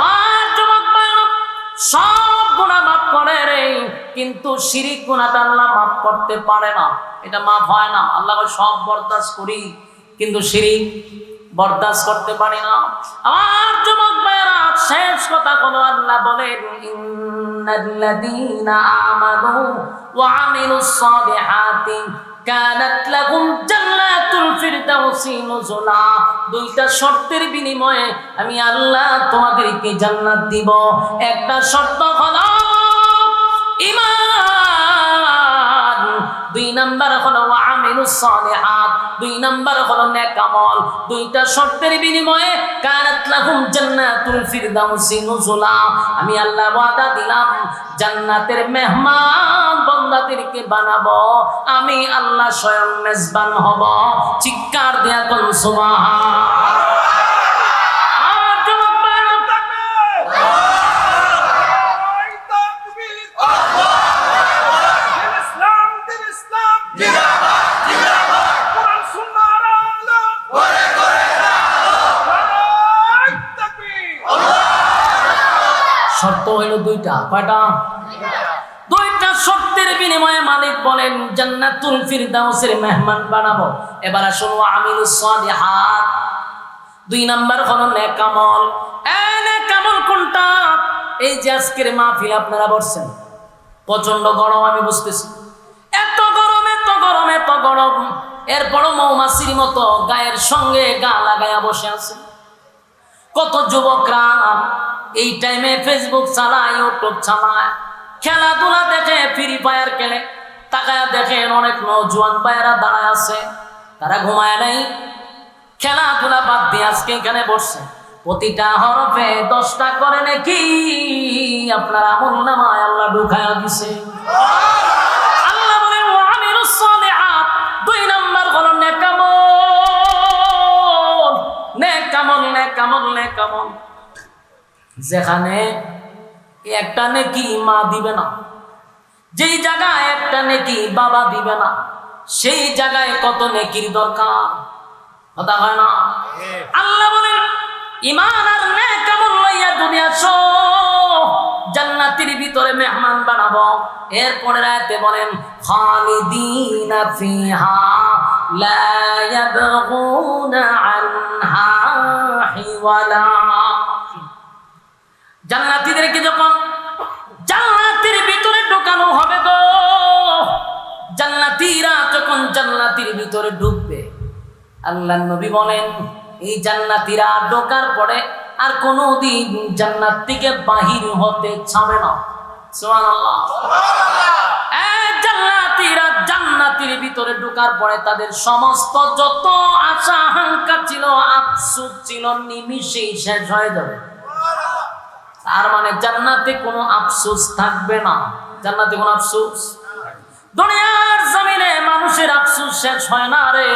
আমার যুবক ভাইরা, সব গুনাহ মাফ করে রে, কিন্তু শিরিক গুনাহটা আল্লাহ মাফ করতে পারে না, এটা মাফ হয় না। আল্লাহ সব বরদাস্ত করি, কিন্তু শিরিক বরদাস্ত করতে পারি না। আমার যুবক ভাইরা, শেষ কথা হলো আল্লাহ বলেন ইন্নাল্লাযীনা আমানু ওয়া আমিলুস সালিহাতি কানাত লাহুম জান্নাতুল ফিরদাউসি নুজুলা। দুইটা শর্তের বিনিময়ে আমি আল্লাহ তোমাদেরকে জান্নাত দিব। একটা শর্ত হলো ঈমান, দুই নাম্বার হলো ওয়া আমিলুস সালিহাত, দুই নাম্বার হলো নেক আমল। দুইটা শর্তের বিনিময়ে কানাত লাহুম জান্নাতুল ফিরদাউসি নুজুলা, আমি আল্লাহ ওয়াদা দিলাম জান্নাতের মেহমান বান্দাদেরকে বানাবো, আমি আল্লাহ স্বয়ং মেজবান হব। চিৎকার দিয়া কোন সুবহান। শর্ত হইল দুইটা। কয়টা? দুইটা শর্তের বিনিময়ে মালিক বলেন জান্নাতুল ফিরদাউসের মেহমান বানাবো। এবার আসুন ওয়া আমিলুস সালিহাত, দুই নাম্বার হলো নেক আমল। এই নেক আমল কোনটা? এই যে আজকের মাহফিল আপনারা বসছেন, প্রচন্ড গরম আমি বুঝতেছি, এত গরম এত গরম এত গরম, এরপরও মৌমাছির মতো গায়ের সঙ্গে গা লাগায়া বসে আছে। কত যুবকরা এই টাইমে ফেসবুক চালায়, ইউটিউব চালায়, খেলাধুলা দেখে, ফ্রি ফায়ার খেলে, তাকায়া দেখেন অনেক নওজোয়ান ভাইয়েরা দাঁড়ায় আছে, তারা ঘুমায় নাই, খেলাধুলা বাদ দিয়ে আজকে এখানে বসছে। প্রতিটা হরফে 10টা করে নাকি আপনার আমলনামায় আল্লাহ ঢুকায়া দিছে। আল্লাহ বলেন ওয়া আমিলুস সালিহাত, দুই নাম্বার হলো নেক আমল। নেক আমল, নেক আমল, নেক আমল। যেখানে একটা নেকি মা দিবে না, যেই জায়গায় একটা নেকি বাবা দিবে না, সেই জায়গায় কত নেকির দরকার, কথা হয় না? আল্লাহ বলেন ঈমান আর নেক আমল লইয়া দুনিয়া আসো, জান্নাতের ভিতরে মেহমান বানাবো। এরপরে আয়াতে বলেন খালিদিনা ফিহা লা ইয়াবগুনা আনহা হিওয়ালা। জান্নাতীদেরকে যখন জান্নাতের ভিতরে ঢোকানো হবে গো, জান্নাতীরা যখন জান্নাতের ভিতরে ঢুকবে, আল্লাহর নবী বলেন এই জান্নাতীরা ঢোকার পরে আর কোনোদিন জান্নাত থেকে বাহির হতে চাবে না। সুবহানাল্লাহ। এই জান্নাতীরা জান্নাতের ভিতরে ঢোকার পরে তাদের সমস্ত যত আশা আকাঙ্ক্ষা ছিল, আফসোস ছিল, নিমিষেই শেষ হয়ে যাবে। তার মানে জান্নাতে কোনো আফসোস থাকবে না। জান্নাতে কোনো আফসোস, দুনিয়ার জমিনে মানুষের আফসোস শেষ হয় না রে।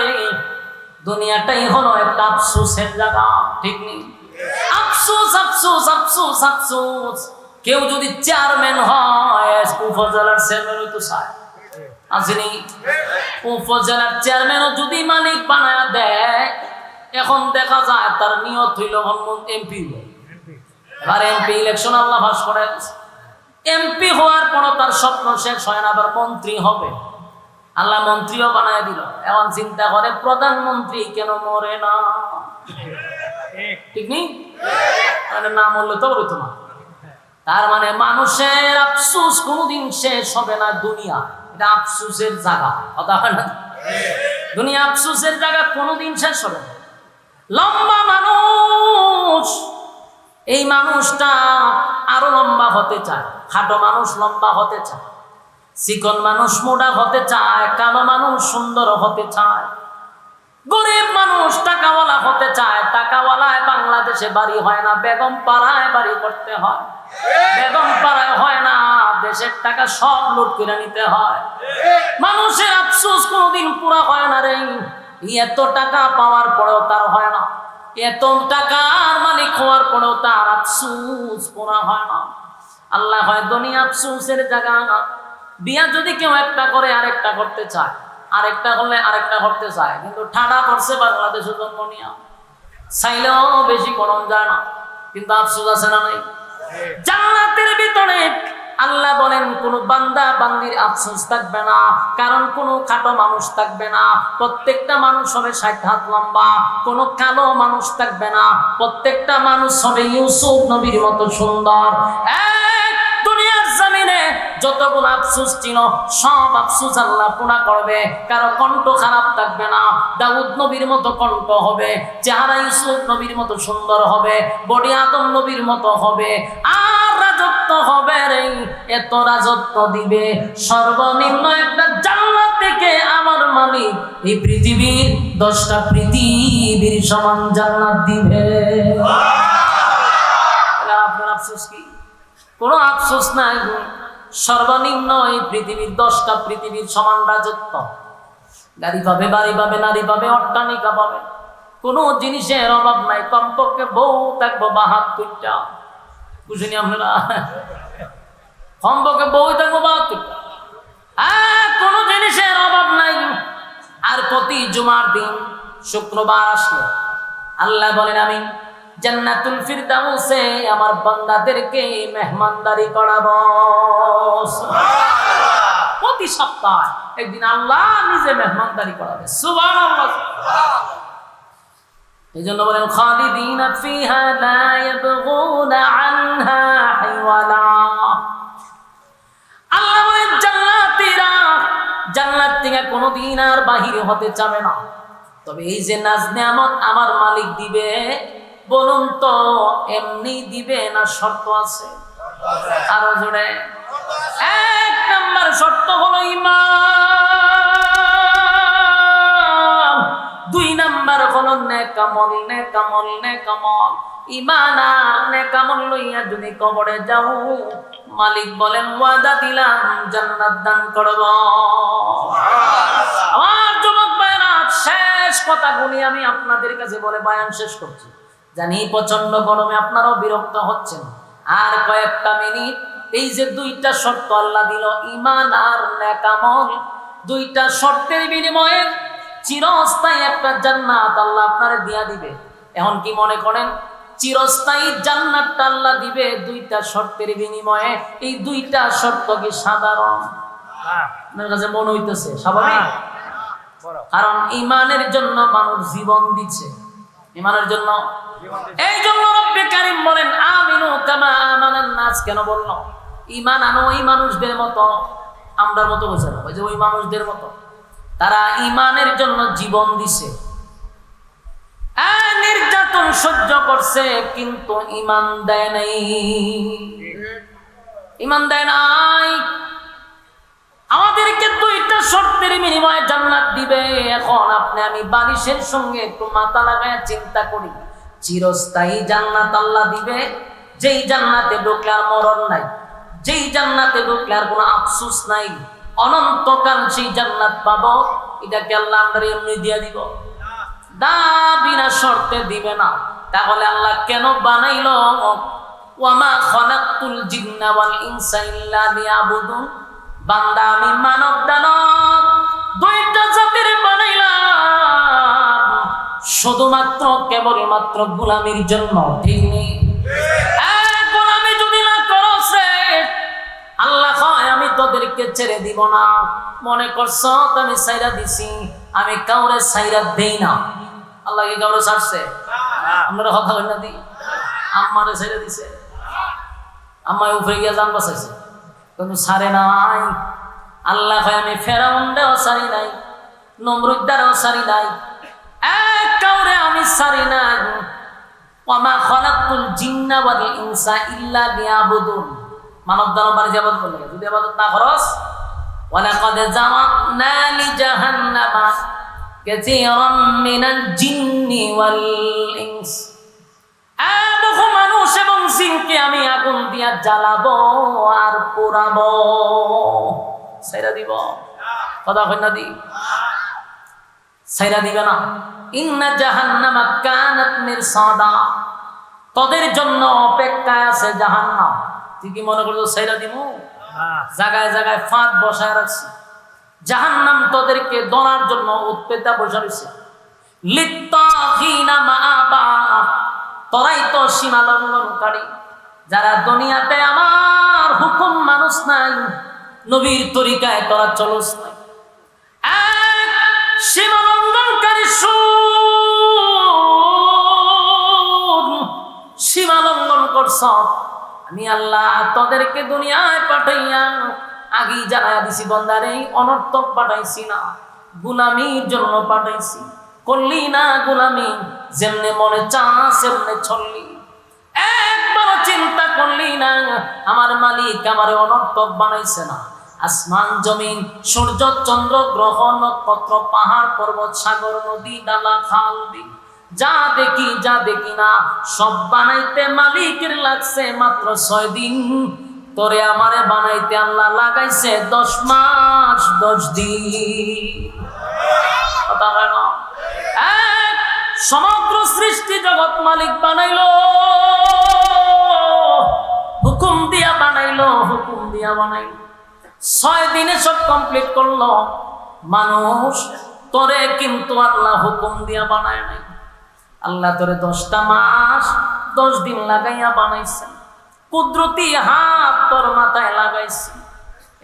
দুনিয়াটাই হলো একটা আফসোসের জায়গা, ঠিক নেই? আফসোস আফসোস আফসোস আফসোস। কেউ যদি চেয়ারম্যান হয়, উপজেলার চেয়ারম্যান হইতো চায়, আসেনি? উপজেলার চেয়ারম্যানও যদি মালিক বানায় দেয়, এখন দেখা যায় তার নিয়ত হইল এমপি। এবার এমপি ইলেকশন আল্লাহ পাস করে, এমপি হওয়ার পরও তার স্বপ্ন শেষ হয় না, আবার মন্ত্রী হবে। আল্লাহ মন্ত্রীও বানায় দিল। এখন চিন্তা করে প্রধানমন্ত্রী কেন মরে না? ঠিক নেই? না মরলে তো বলতো না। তার মানে মানুষের আফসোস কোনোদিন শেষ হবে না। দুনিয়া এটা আফসোসের জায়গা, কথা হয় না? দুনিয়া আফসোসের জায়গা, কোনোদিন শেষ হবে না। লম্বা মানুষ, এই মানুষটা আরো লম্বা হতে চায়। খাটো মানুষ লম্বা হতে চায়, চিকন মানুষ মোটা হতে চায়, কালো মানুষ সুন্দর হতে চায়, গরিব মানুষ টাকাওয়ালা হতে চায়। টাকাওয়ালায় বাংলাদেশে বাড়ি হয় না, বেগম পাড়ায় বাড়ি করতে হয়। বেগম পাড়ায় হয় না, দেশের টাকা সব লুট করে নিতে হয়। মানুষের আফসোস কোনোদিন পুরা হয় না রে। এত টাকা পাওয়ার পরেও তার হয় না, এত টাকার মালিক হওয়ার পরেও তার আফসোস পুরা হয় না। আল্লাহ হয় দুনিয়া আফসোসের জায়গা। বিয়া যদি কেউ একটা করে আরেকটা করতে চায়, আরেকটা করলে আরেকটা করতে চায়, কিন্তু ঠাডা করছে বাংলাদেশের জন্ম নিয়া, চাইলেও বেশি করণ যায় না, কিন্তু আফসোস আছে না নাই? জান্নাতের ভিতরে আল্লাহ বলেন কোন বান্দা বান্দির আফসোস থাকবে না, কারণ কোন খাটো মানুষ থাকবে না, প্রত্যেকটা মানুষ হবে 60 হাত লম্বা। কোন কালো মানুষ থাকবে না, প্রত্যেকটা মানুষ হবে ইউসুফ নবীর মতো সুন্দর। দুনিয়ার জমিনে যতগুলো আফসোস ছিল সব আফসোস আল্লাহ পুরা করবে। কারো কণ্ঠ খারাপ থাকবে না, দাউদ নবীর মতো কণ্ঠ হবে, চেহারা ইউসুফ নবীর মতো সুন্দর হবে, বডি আদম নবীর মতো হবে। আর রাজত্ব হবে রে, এত রাজত্ব দিবে, সর্বনিম্ন একটা জান্নাত থেকে আমার মালিক এই পৃথিবীর 10টা পৃথিবীর সমান জান্নাত দিবে। আপনার আফসোস কি? কোনো আফসোস নাই। সর্বনিম্ন এই পৃথিবীর 10টা পৃথিবীর সমান রাজত্ব। গাড়ি পাবে, বাড়ি পাবে, নারী পাবে, অট্টালিকা পাবে, কোনো জিনিসের অভাব নাই। কমপক্ষে বউ থাকবো 72টা, বুঝিনি আপনারা? কমপক্ষে বউ থাকবো 72টা, কোনো জিনিসের অভাব নাই। আর প্রতি জুমার দিন শুক্রবার আসলে আল্লাহ বলেন আমি জান্নাতুল ফিরদাউসে আমার বান্দাদেরকে মেহমানদারি করাবো। সুবহানাল্লাহ। প্রতি সপ্তাহে একদিন আল্লাহ নিজে মেহমানদারি করাবে। সুবহানাল্লাহ। এইজন্য বলেন খালিদিনা ফিহা লা ইয়াবগুনা আনহা হিওয়ালা। আল্লাহ বলেন জান্নাতীরা জান্নাত থেকে কোনোদিন আর বাহির হতে চাবে না। তবে এই যে নাজ নেয়ামত আমার মালিক দিবে, বলুন তো এমনি দিবে না শর্ত আছে? আরো জোরে। 1 নাম্বার শর্ত হলো ঈমান, 2 নাম্বার হলো নেকামল। নেকামল নেকামল ঈমান আর নেকামল লইয়া যদি কবরে যাও, মালিক বলেন ওয়াদা দিলাম জান্নাত দান করব। আমার যুবক ভাইরা, শেষ কথাগুলি আমি আপনাদের কাছে বলে বয়ান শেষ করছি। জানি প্রচন্ড গরমে আপনারাও বিরক্ত হচ্ছেন। আর কয়েকটা মিনিট, এই যে 2টা শর্ত আল্লাহ দিল, ঈমান আর নেকামল, 2টা শর্তের বিনিময়ে চিরস্থায়ী একটা জান্নাত আল্লাহ আপনারে দিয়া দিবে। এখন কি মনে করেন চিরস্থায়ী জান্নাতটা আল্লাহ দিবে 2টা শর্তের বিনিময়ে? এই 2টা শর্ত কি সাধারণ? আপনার কাছে মনে হইতেছে স্বাভাবিক? কারণ ঈমানের জন্য মানুষ জীবন দিচ্ছে, ঈমানের জন্য। এই জন্য রব্বে কারীম বলেন আমিনু কামা আমানান নাস। কেন বলল? ঈমান আনো ওই মানুষদের মতো, আমরার মতো বলছে না, ওই যে ওই মানুষদের মতো, তারা ঈমানের জন্য জীবন দিছে, নির্যাতন সহ্য করছে, কিন্তু ঈমান দেয় নাই। ঈমান দেয় নাই। আমাদেরকে 2টা শর্তের বিনিময়ে জান্নাত দিবে। এখন আপনি আমি বালিশের সঙ্গে একটু মাথা লাগায় চিন্তা করি, চিরস্থায়ী জান্নাত আল্লাহ দিবে, যেই জান্নাতে ঢুকলে আর মরণ নাই, যেই জান্নাতে ঢুকলে আর কোনো আফসোস নাই, অনন্তকাল সেই জান্নাত পাবো। এটাকে আল্লাহ আমরা এমনি দিয়ে দিব? দা বিনা শর্তে দিবে না। তাহলে আল্লাহ কেন বানাইলো? ওয়ামা খালাকতুল জিন্না ওয়াল ইনসা ইল্লা লিয়াবুদুন, বান্দা আমি মানব দানব দুইটা জাতির বানাইলাম শুধুমাত্র কেবলমাত্র গোলামির জন্য। ঠিক নেই? গোলামি যদি না করস রে, আল্লাহ কয় আমি তোদেরকে ছেড়ে দিব না। মনে করছ আমি সাইরা দিছি, আমি কাউরে সাইরা দেই না। আল্লাহ কি কাউরে ছাড়ছে? আপনারা কথা বলেন না দি, আম্মারে সাইরা দিছে, আম্মায় উপরে গিয়া জান বাঁচাইছে, কিন্তু ছাড়ে নাই। আল্লাহ কয় আমি ফেরাউনরেও ছাড়ি নাই, নমরুদ্দারেও ছাড়ি নাই, এক কাউরে আমি ছাড়ি নাই। ওয়ামা খালাকতুল জিন্না ওয়াল ইনসা ইল্লা লিয়াবুদুন, মানব দানব মানে ইবাদত করলে, যদি ইবাদত না করস, ওয়ালাকাদ জামানা লিজাহান্নামা কাসীরাম মিনাল জিন্নি ওয়াল ইনস, বহু মানুষ এবং জিনকে আমি আগুন দিয়া জ্বালাবো আর পোড়াবো, ছাইরা দিব। কথা কই না দি? ছাইরা দিবে না। ইন্না জাহান্নামা কানাত মিরসাদা, তোদের জন্য অপেক্ষায় আছে জাহান্নাম। তুই কি মনে করছো ছাইরা দিব? জায়গায় জায়গায় ফাঁদ বসায় রাখছি, জাহান্নাম তোদেরকে দনার জন্য উৎপেতা বসে রয়েছে। লিত্তাগিনা মাআবা, তোরাই তো সীমা লঙ্ঘনকারী, যারা দুনিয়াতে আমার হুকুম মানুষ নাই, নবীর তরিকায় তোরা চলস নাই। এক সীমা লঙ্ঘনকারী সীমা লঙ্ঘন করছ। আমি আল্লাহ তোদেরকে দুনিয়ায় পাঠাইয়া আগেই জানাইয়া দিছি, বান্দারে অনর্থক পাঠাইছি না, গোলামির জন্য পাঠাইছি। করলি না গোলামি, যেমনে মনে চাস সেমনে চললি, একবারও চিন্তা করলি না আমার মালিক আমারে অনর্থক বানাইছে না। আসমান জমিন, সূর্য চন্দ্র গ্রহ নক্ষত্র পাহাড় পর্বত সাগর নদী নালা খাল বিল, যা দেখি যা দেখি না সব বানাইতে মালিকের লাগছে মাত্র 6 দিন। তোরে আমারে বানাইতে আল্লাহ লাগাইছে 10 মাস 10 দিন। কথা হয় না? সমগ্র সৃষ্টি জগৎ মালিক বানাইলো, হুকুম দিয়া বানাইলো, হুকুম দিয়া বানাইলো। 6 দিনে সব কমপ্লিট করলো মানুষ, তোরে কিন্তু আল্লাহ হুকুম দিয়া বানায় নাই। আল্লাহ তোরে 10টা মাস 10 দিন লাগাইয়া বানাইছেন, কুদরতি হাত তোর মাথায় লাগাইছি।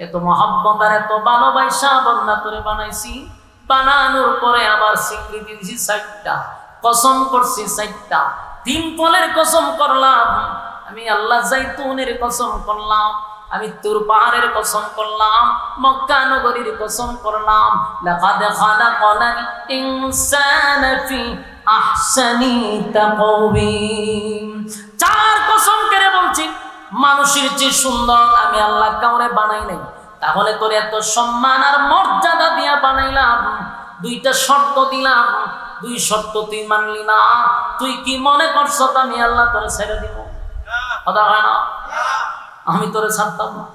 এত মহব্বত আর এত ভালোবাসা বান্দা তোরে বানাইছি। বানানোর পরে আবার স্বীকৃতি দিছি 4টা, কসম করছি 4টা। 3 ফলের কসম করলাম আমি আল্লাহ, জাইতুনের কসম করলাম আমি, তুর পাহাড়ের কসম করলাম, মক্কা নগরীর কসম করলাম। লাকাদ খালাকানাল ইনসানা ফি আহসানি তাকওয়িম। 4 কসম করে বলছি, মানুষের চেয়ে সুন্দর আমি আল্লাহ কাউরে বানাই নাই। তাহলে তোর এত সম্মান আর মর্যাদা দিয়া বানাইলাম, 2টা শর্ত দিলাম, 2 শর্ত তুই মানলি না। তুই কি মনে করছ আমি আল্লাহ তোরে ছেড়ে দিব? কথা হয় না? আমি তোরে ছাড়তাম না,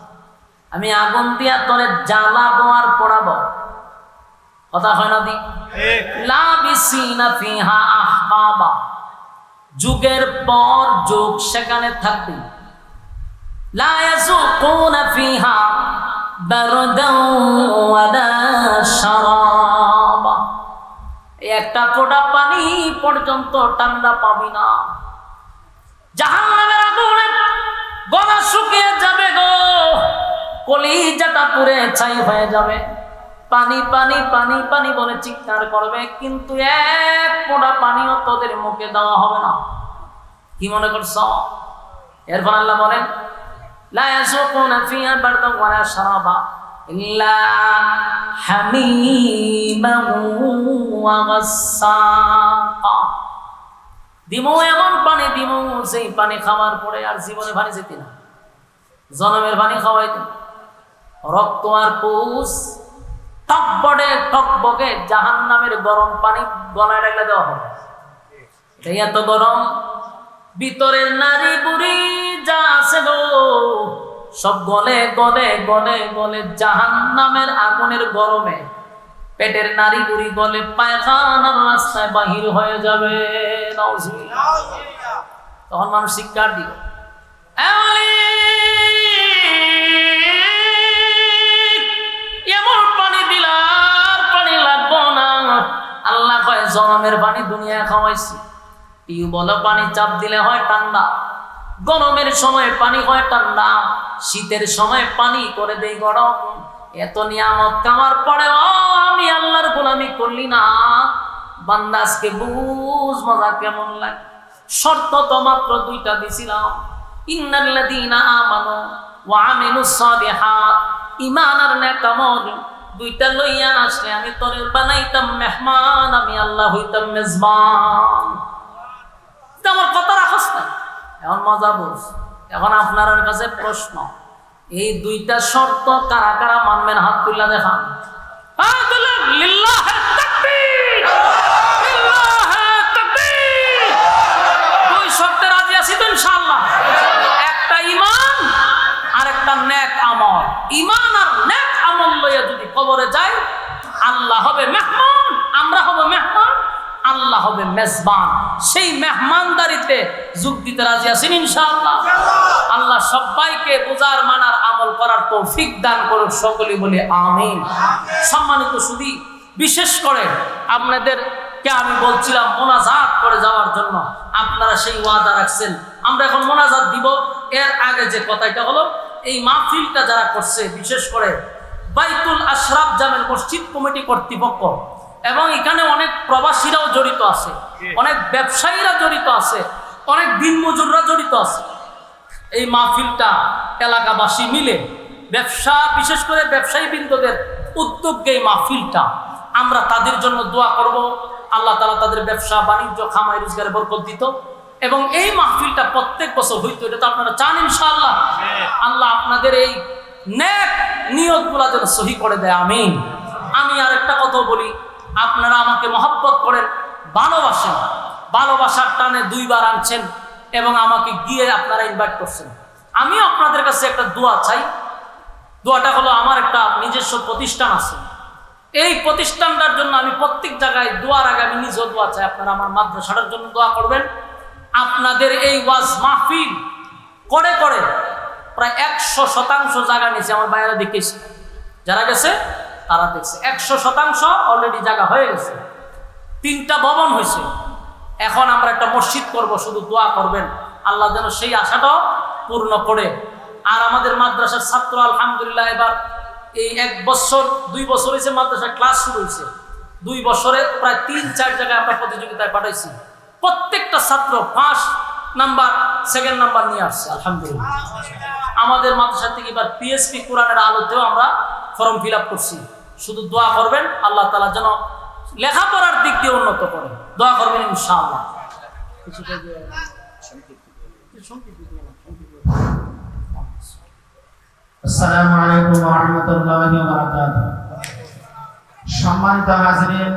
আমি আগুন দিয়া তোরে জ্বালাবো আর পোড়াবো। কথা হয় না দি? লাবিসিনা ফিহা আহকাবা, যুগের পর যুগ সেখানে থাকবে। লা ইয়াযুকুনা ফিহা বারদাও ওয়ালা শারাবা, একটা ফোঁটা পানি পর্যন্ত ঠান্ডা পাবি না। জাহান্নামের আগুনে গলা শুকিয়ে যাবে গো, কলিজাটা পুড়ে ছাই হয়ে যাবে, পানি পানি পানি পানি বলে চিৎকার করবে, কিন্তু 1 ফোঁটা পানিও তোদের মুখে দেওয়া হবে না। কি মনে করছ? এরপর আল্লাহ বলেন লা ইয়াযুকুনা ফিহা বারদাও ওয়ালা শারাবা ইল্লা হামিমান ওয়া গাসসাকা। দিমু এমন পানি দিমু, সেই পানি খাওয়ার পরে আর জীবনে পানি যেতে না, জনমের পানি খাওয়াইতে রক্ত আর পুষ টকবড়ে টকবগে জাহান্নামের গরম পানি গলায় ঢেলে দেওয়া হবে। এত গরম, ভিতরের নারী বুড়ি যা আছে গো সব গলে গলে গলে গলে জাহান্নামের আগুনের গরমে পেটের নারী বুড়ি গলে পায়খানার রাস্তায় বাহির হয়ে যাবে। তখন মানুষ শিক্ষার দিল, এমন পানি দিলার পানি লাগবো না। আল্লাহ কয় জনমের পানি দুনিয়া খাওয়াইছি। টিউবওয়েল পানি চাপ দিলে হয় ঠান্ডা, গরমের সময় পানি হয় ঠান্ডা, শীতের সময় পানি করে দেই গরম। এত নিয়ামত কামার পরেও আমি আল্লাহর গোলামি করলি না। বান্দা আজকে বুঝ মজা কেমন লাগে। শর্ত তো মাত্র দুইটা দিছিলাম, ইন্নাল্লাযীনা আমানু ওয়া আমিলুস সালিহাত, ঈমান আর নেক আমল দুইটা লইয়া আসলে আমি তোরে বানাইতাম মেহমান, আমি আল্লাহ হইতাম মেজবান। আমার কথা রাখস না। এখন মজা বুঝ। এখন আপনার কাছে প্রশ্ন, এই দুইটা শর্ত কারা কারা মানবেন? হাত তুলে দেখান। দুই শর্তে রাজি আছি তো ইনশাআল্লাহ। একটা ঈমান আর একটা নেক আমল। ঈমান আর নেক আমল লইয়া যদি কবরে যাই, আল্লাহ হবে মেহমান, আমরা হব মেহমান, আল্লাহ হবে মেজবান। সেই মেহমানদারিতে যোগ দিতে রাজি আছেন ইনশাআল্লাহ। আল্লাহ সবাইকে বুঝার মানার আমল করার তৌফিক দান করুক, সকলে বলি আমিন। সম্মানিত সুধী, বিশেষ করে আপনাদেরকে আমি বলছিলাম মোনাজাত করে যাওয়ার জন্য, আপনারা সেই ওয়াদা রাখছেন। আমরা এখন মোনাজাত দিব। এর আগে যে কথাটা হলো, এই মাহফিলটা যারা করছে, বিশেষ করে বাইতুল আশরাফ জামেল মসজিদ কমিটি কর্তৃপক্ষ, এবং এখানে অনেক প্রবাসীরাও জড়িত আছে, অনেক ব্যবসায়ীরা জড়িত আছে, অনেক দিনমজুররা জড়িত আছে। এই মাহফিলটা এলাকাবাসী মিলে, ব্যবসা বিশেষ করে ব্যবসায়ী বৃন্দদের উদ্যোগে এই মাহফিলটা, আমরা তাদের জন্য দোয়া করব। আল্লাহ তাআলা তাদের ব্যবসা বাণিজ্য খামাই রোজগারে বরকত দিত, এবং এই মাহফিলটা প্রত্যেক বছর হইতো। এটা তো আপনারা চান ইনশাআল্লাহ। আল্লাহ আপনাদের এই নেক নিয়তগুলা যেন সহি করে দেয়, আমিন। আমি আর একটা কথা বলি, আপনারা আমাকে মহব্বত করেন, ভালোবাসেন, ভালোবাসার টানে দুইবার আনছেন এবং আমাকে গিয়ে আপনারা ইনভাইট করছেন। আমিও আপনাদের কাছে একটা দোয়া চাই। দোয়াটা হলো, আমার একটা নিজস্ব প্রতিষ্ঠান আছে, এই প্রতিষ্ঠানটার জন্য আমি প্রত্যেক জায়গায় দোয়ার আগে আমি নিজেও দোয়া চাই। আপনারা আমার মাদ্রাসাটার জন্য দোয়া করবেন। আপনাদের এই ওয়াজ মাহফিল করে করে প্রায় 100% জায়গা নিয়েছে। আমার বাইরে দেখেছি, যারা গেছে তারা দেখছে 100% অলরেডি জায়গা হয়ে গেছে। 3টা ভবন হয়েছে। এখন আমরা একটা মসজিদ করব, শুধু দোয়া করবেন আল্লাহ যেন সেই আশাটাও পূর্ণ করে। আর আমাদের মাদ্রাসার ছাত্র আলহামদুলিল্লাহ এবার এই 1 বছর 2 বছর হয়েছে মাদ্রাসার ক্লাস শুরু হয়েছে। 2 বছরে প্রায় 3-4 জায়গায় আমরা প্রতিযোগিতায় পাঠাইছি। প্রত্যেকটা ছাত্র 1st নাম্বার 2nd নাম্বার নিয়ে আসছে আলহামদুলিল্লাহ। আমাদের মাদ্রাসা থেকে এবার পিএসপি কোরআনের আলোতেও আমরা ফর্ম ফিল আপ করছি। শুধু দোয়া করবেন আল্লাহ তাআলা যেন লেখাপড়ার দিক দিয়ে উন্নত করে। দোয়া করবেন ইনশাআল্লাহ। আসসালামু আলাইকুম ওয়া রাহমাতুল্লাহি ওয়া বারাকাতুহু। সম্মানিত হাজিরিন,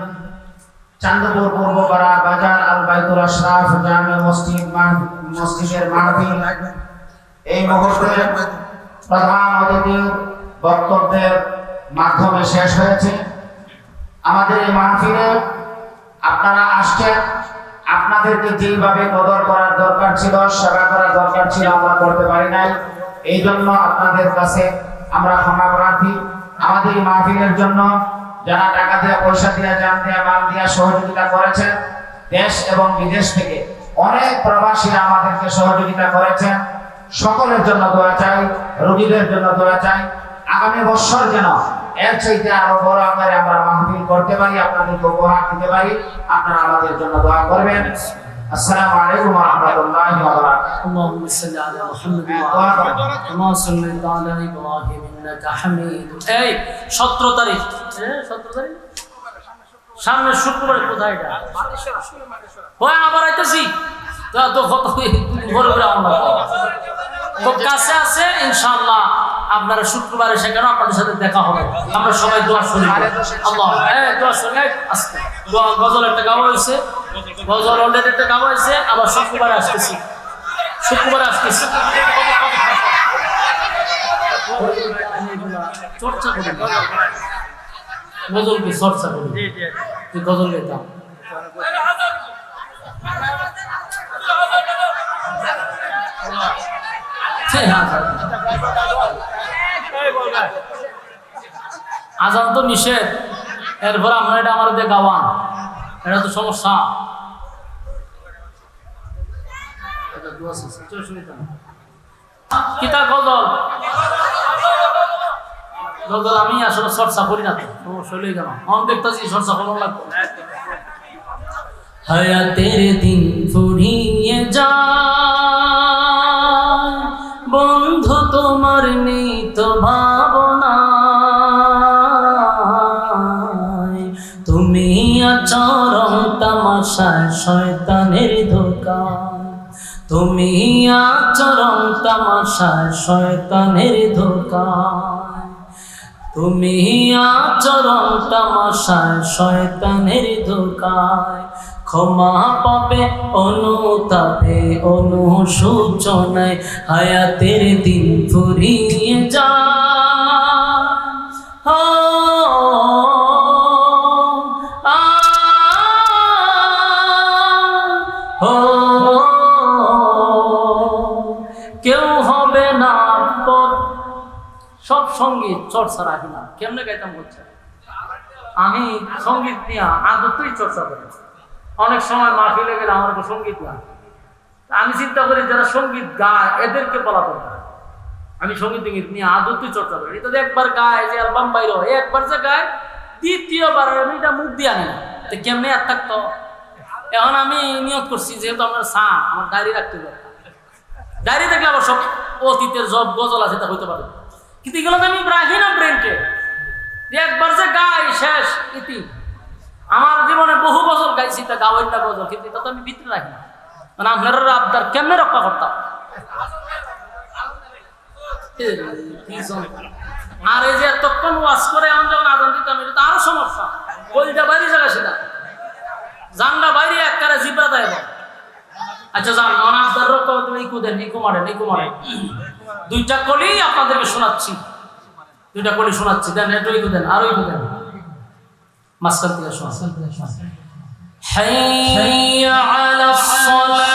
চান্দপুর পূর্বপাড়া বাজার আল বাইতুল আশরাফ জামে মসজিদের মাহফিল এই মুহূর্তে প্রধান অতিথির বক্তব্যের মাধ্যমে শেষ হয়েছে। আমাদের এই মাহফিলে আপনারা আসছেন, আপনাদেরকে যেভাবে কদর করার দরকার ছিল, সেবা করার দরকার ছিল, আমরা করতে পারি নাই। এই জন্য আপনাদের কাছে আমরা ক্ষমা প্রার্থী। আমাদের এই মাহফিলের জন্য যারা টাকা দিয়ে, পয়সা দিয়ে, জান দিয়ে, মাল দিয়ে সহযোগিতা করেছেন, দেশ এবং বিদেশ থেকে অনেক প্রবাসীরা আমাদেরকে সহযোগিতা করেছেন, সকলের জন্য দোয়া চাই, রোগীদের জন্য দোয়া চাই। আগামী বছর যেন এর চাইতে আরো বড় আকারে আমরা মাহফিল করতে পারি, আপনাদেরকে উপহার দিতে পারি। আপনারা আমাদের জন্য দোয়া করবেন। আসসালামু আলাইকুম ওয়া রাহমাতুল্লাহি ওয়া বারাকাতুহু। اللهم صل على محمد كما صليت على ابراهيم انك حميد। এই 17 তারিখ, 17 তারিখ সামনে শুক্রবার, কোথায় এটা? ওই আবার আইতাছি তো কত ঘরে ঘরে আমরা খুব কাছে আছে ইনশাআল্লাহ। আপনারা শুক্রবারে সেখানে আপনাদের সাথে দেখা হবে। আমরা সবাই দোয়া শুনি। আল্লাহ দোয়া শুনে আজকে গজল একটা গাওয়া হয়েছে, গজল অলরেডি একটা গাওয়া হয়েছে। আবার শুক্রবারে আসতেছি, শুক্রবারে আসতেছি। চর্চা করি, গজলকে চর্চা করি, গজল গাইতাম। আজান তো নিষেধ, এরপর আমরা এটা আমার দিয়ে গাওয়ান, এটা তো সমস্যা। কিতা গজল গজল আমি আসলে চর্চা করি না, সমস্যা হলেই গেল আমি দেখতেছি চর্চা করার লাগবে। হায়াতের দিন ফুরিয়ে যায় বন্ধু তোমার নেই তো ভাবনা, তুমি আচরণ তামাশায় শয়তানের ধোঁকা, তুমি আচরণ তামাশায় শয়তানের ধোঁকা, তুমি আচরণ তামাশায় শয়তানের ধোঁকায়, ক্ষমা পাবে অনুতাপে অনুশোচনায়, হায়াতের দিন ফুরিয়ে যায়। কেউ হবে না পথ, সব সঙ্গীত চর্চা রাখি না, কেমনে গাইতাম বলছে। আমি সঙ্গীত নিয়ে আদতই চর্চা করি, অনেক সময় মাহফিলে গেলে আমার তো সঙ্গীত না, আমি চিন্তা করি যারা সঙ্গীত গায় এদেরকে বলা দরকার। আমি সঙ্গীত নিয়ে আদতই চর্চা করি, এটা একবার গায় যে অ্যালবাম বাইর হয়, একবার যে গায় দ্বিতীয়বার আমি এটা মুখ দিয়ে আনি না, তো কেমনে আর থাকতো। এখন আমি নিয়ত করছি যেহেতু আমার আমার ডায়েরি রাখতে পারি, ডায়েরি থাকলে আবার সব অতীতের সব গজল আছে তা হইতে পারে, কিন্তু এগুলো আমি রাখি না ব্রেনকে, একবার যে গাই শেষ ইতি। আমার জীবনে বহু গজল গাইছি, তা গাওয়াই না গজল, কিন্তু এটা তো আমি ভিতরে রাখি না, মানে আপনার আবদার কেমনে রক্ষা করতাম। আর এই যে এতক্ষণ ওয়াজ করে আমি যখন আজান দিতাম, এটা তো আরো সমস্যা, কলিটা বাইরে জায়গা সেটা জানলা বাইরে এক কারে জিব্রা দেয়। আচ্ছা জান আবদার রক্ষা তুমি ইকু দেন, ইকু মারেন, ইকু মারেন। দুইটা কলি আপনাদেরকে শোনাচ্ছি, দুইটা কলি শোনাচ্ছি, দেন একটু ইকু দেন, আরো ইকু দেন, মাঝখান থেকে শোনা। হাইয়া আলাস সালাহ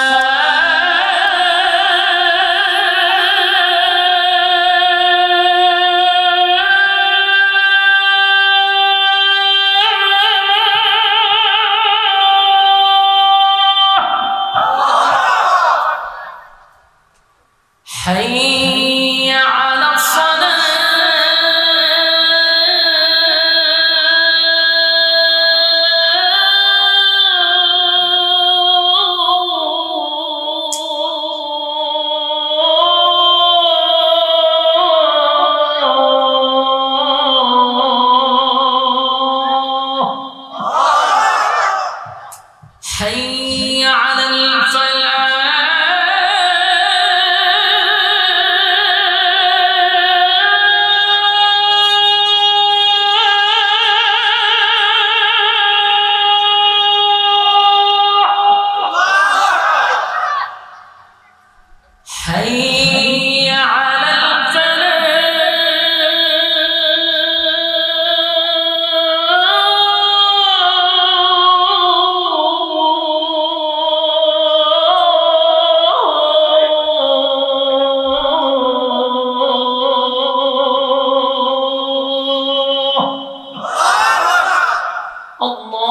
حي على الصلاة حي على الفلاح حي على الله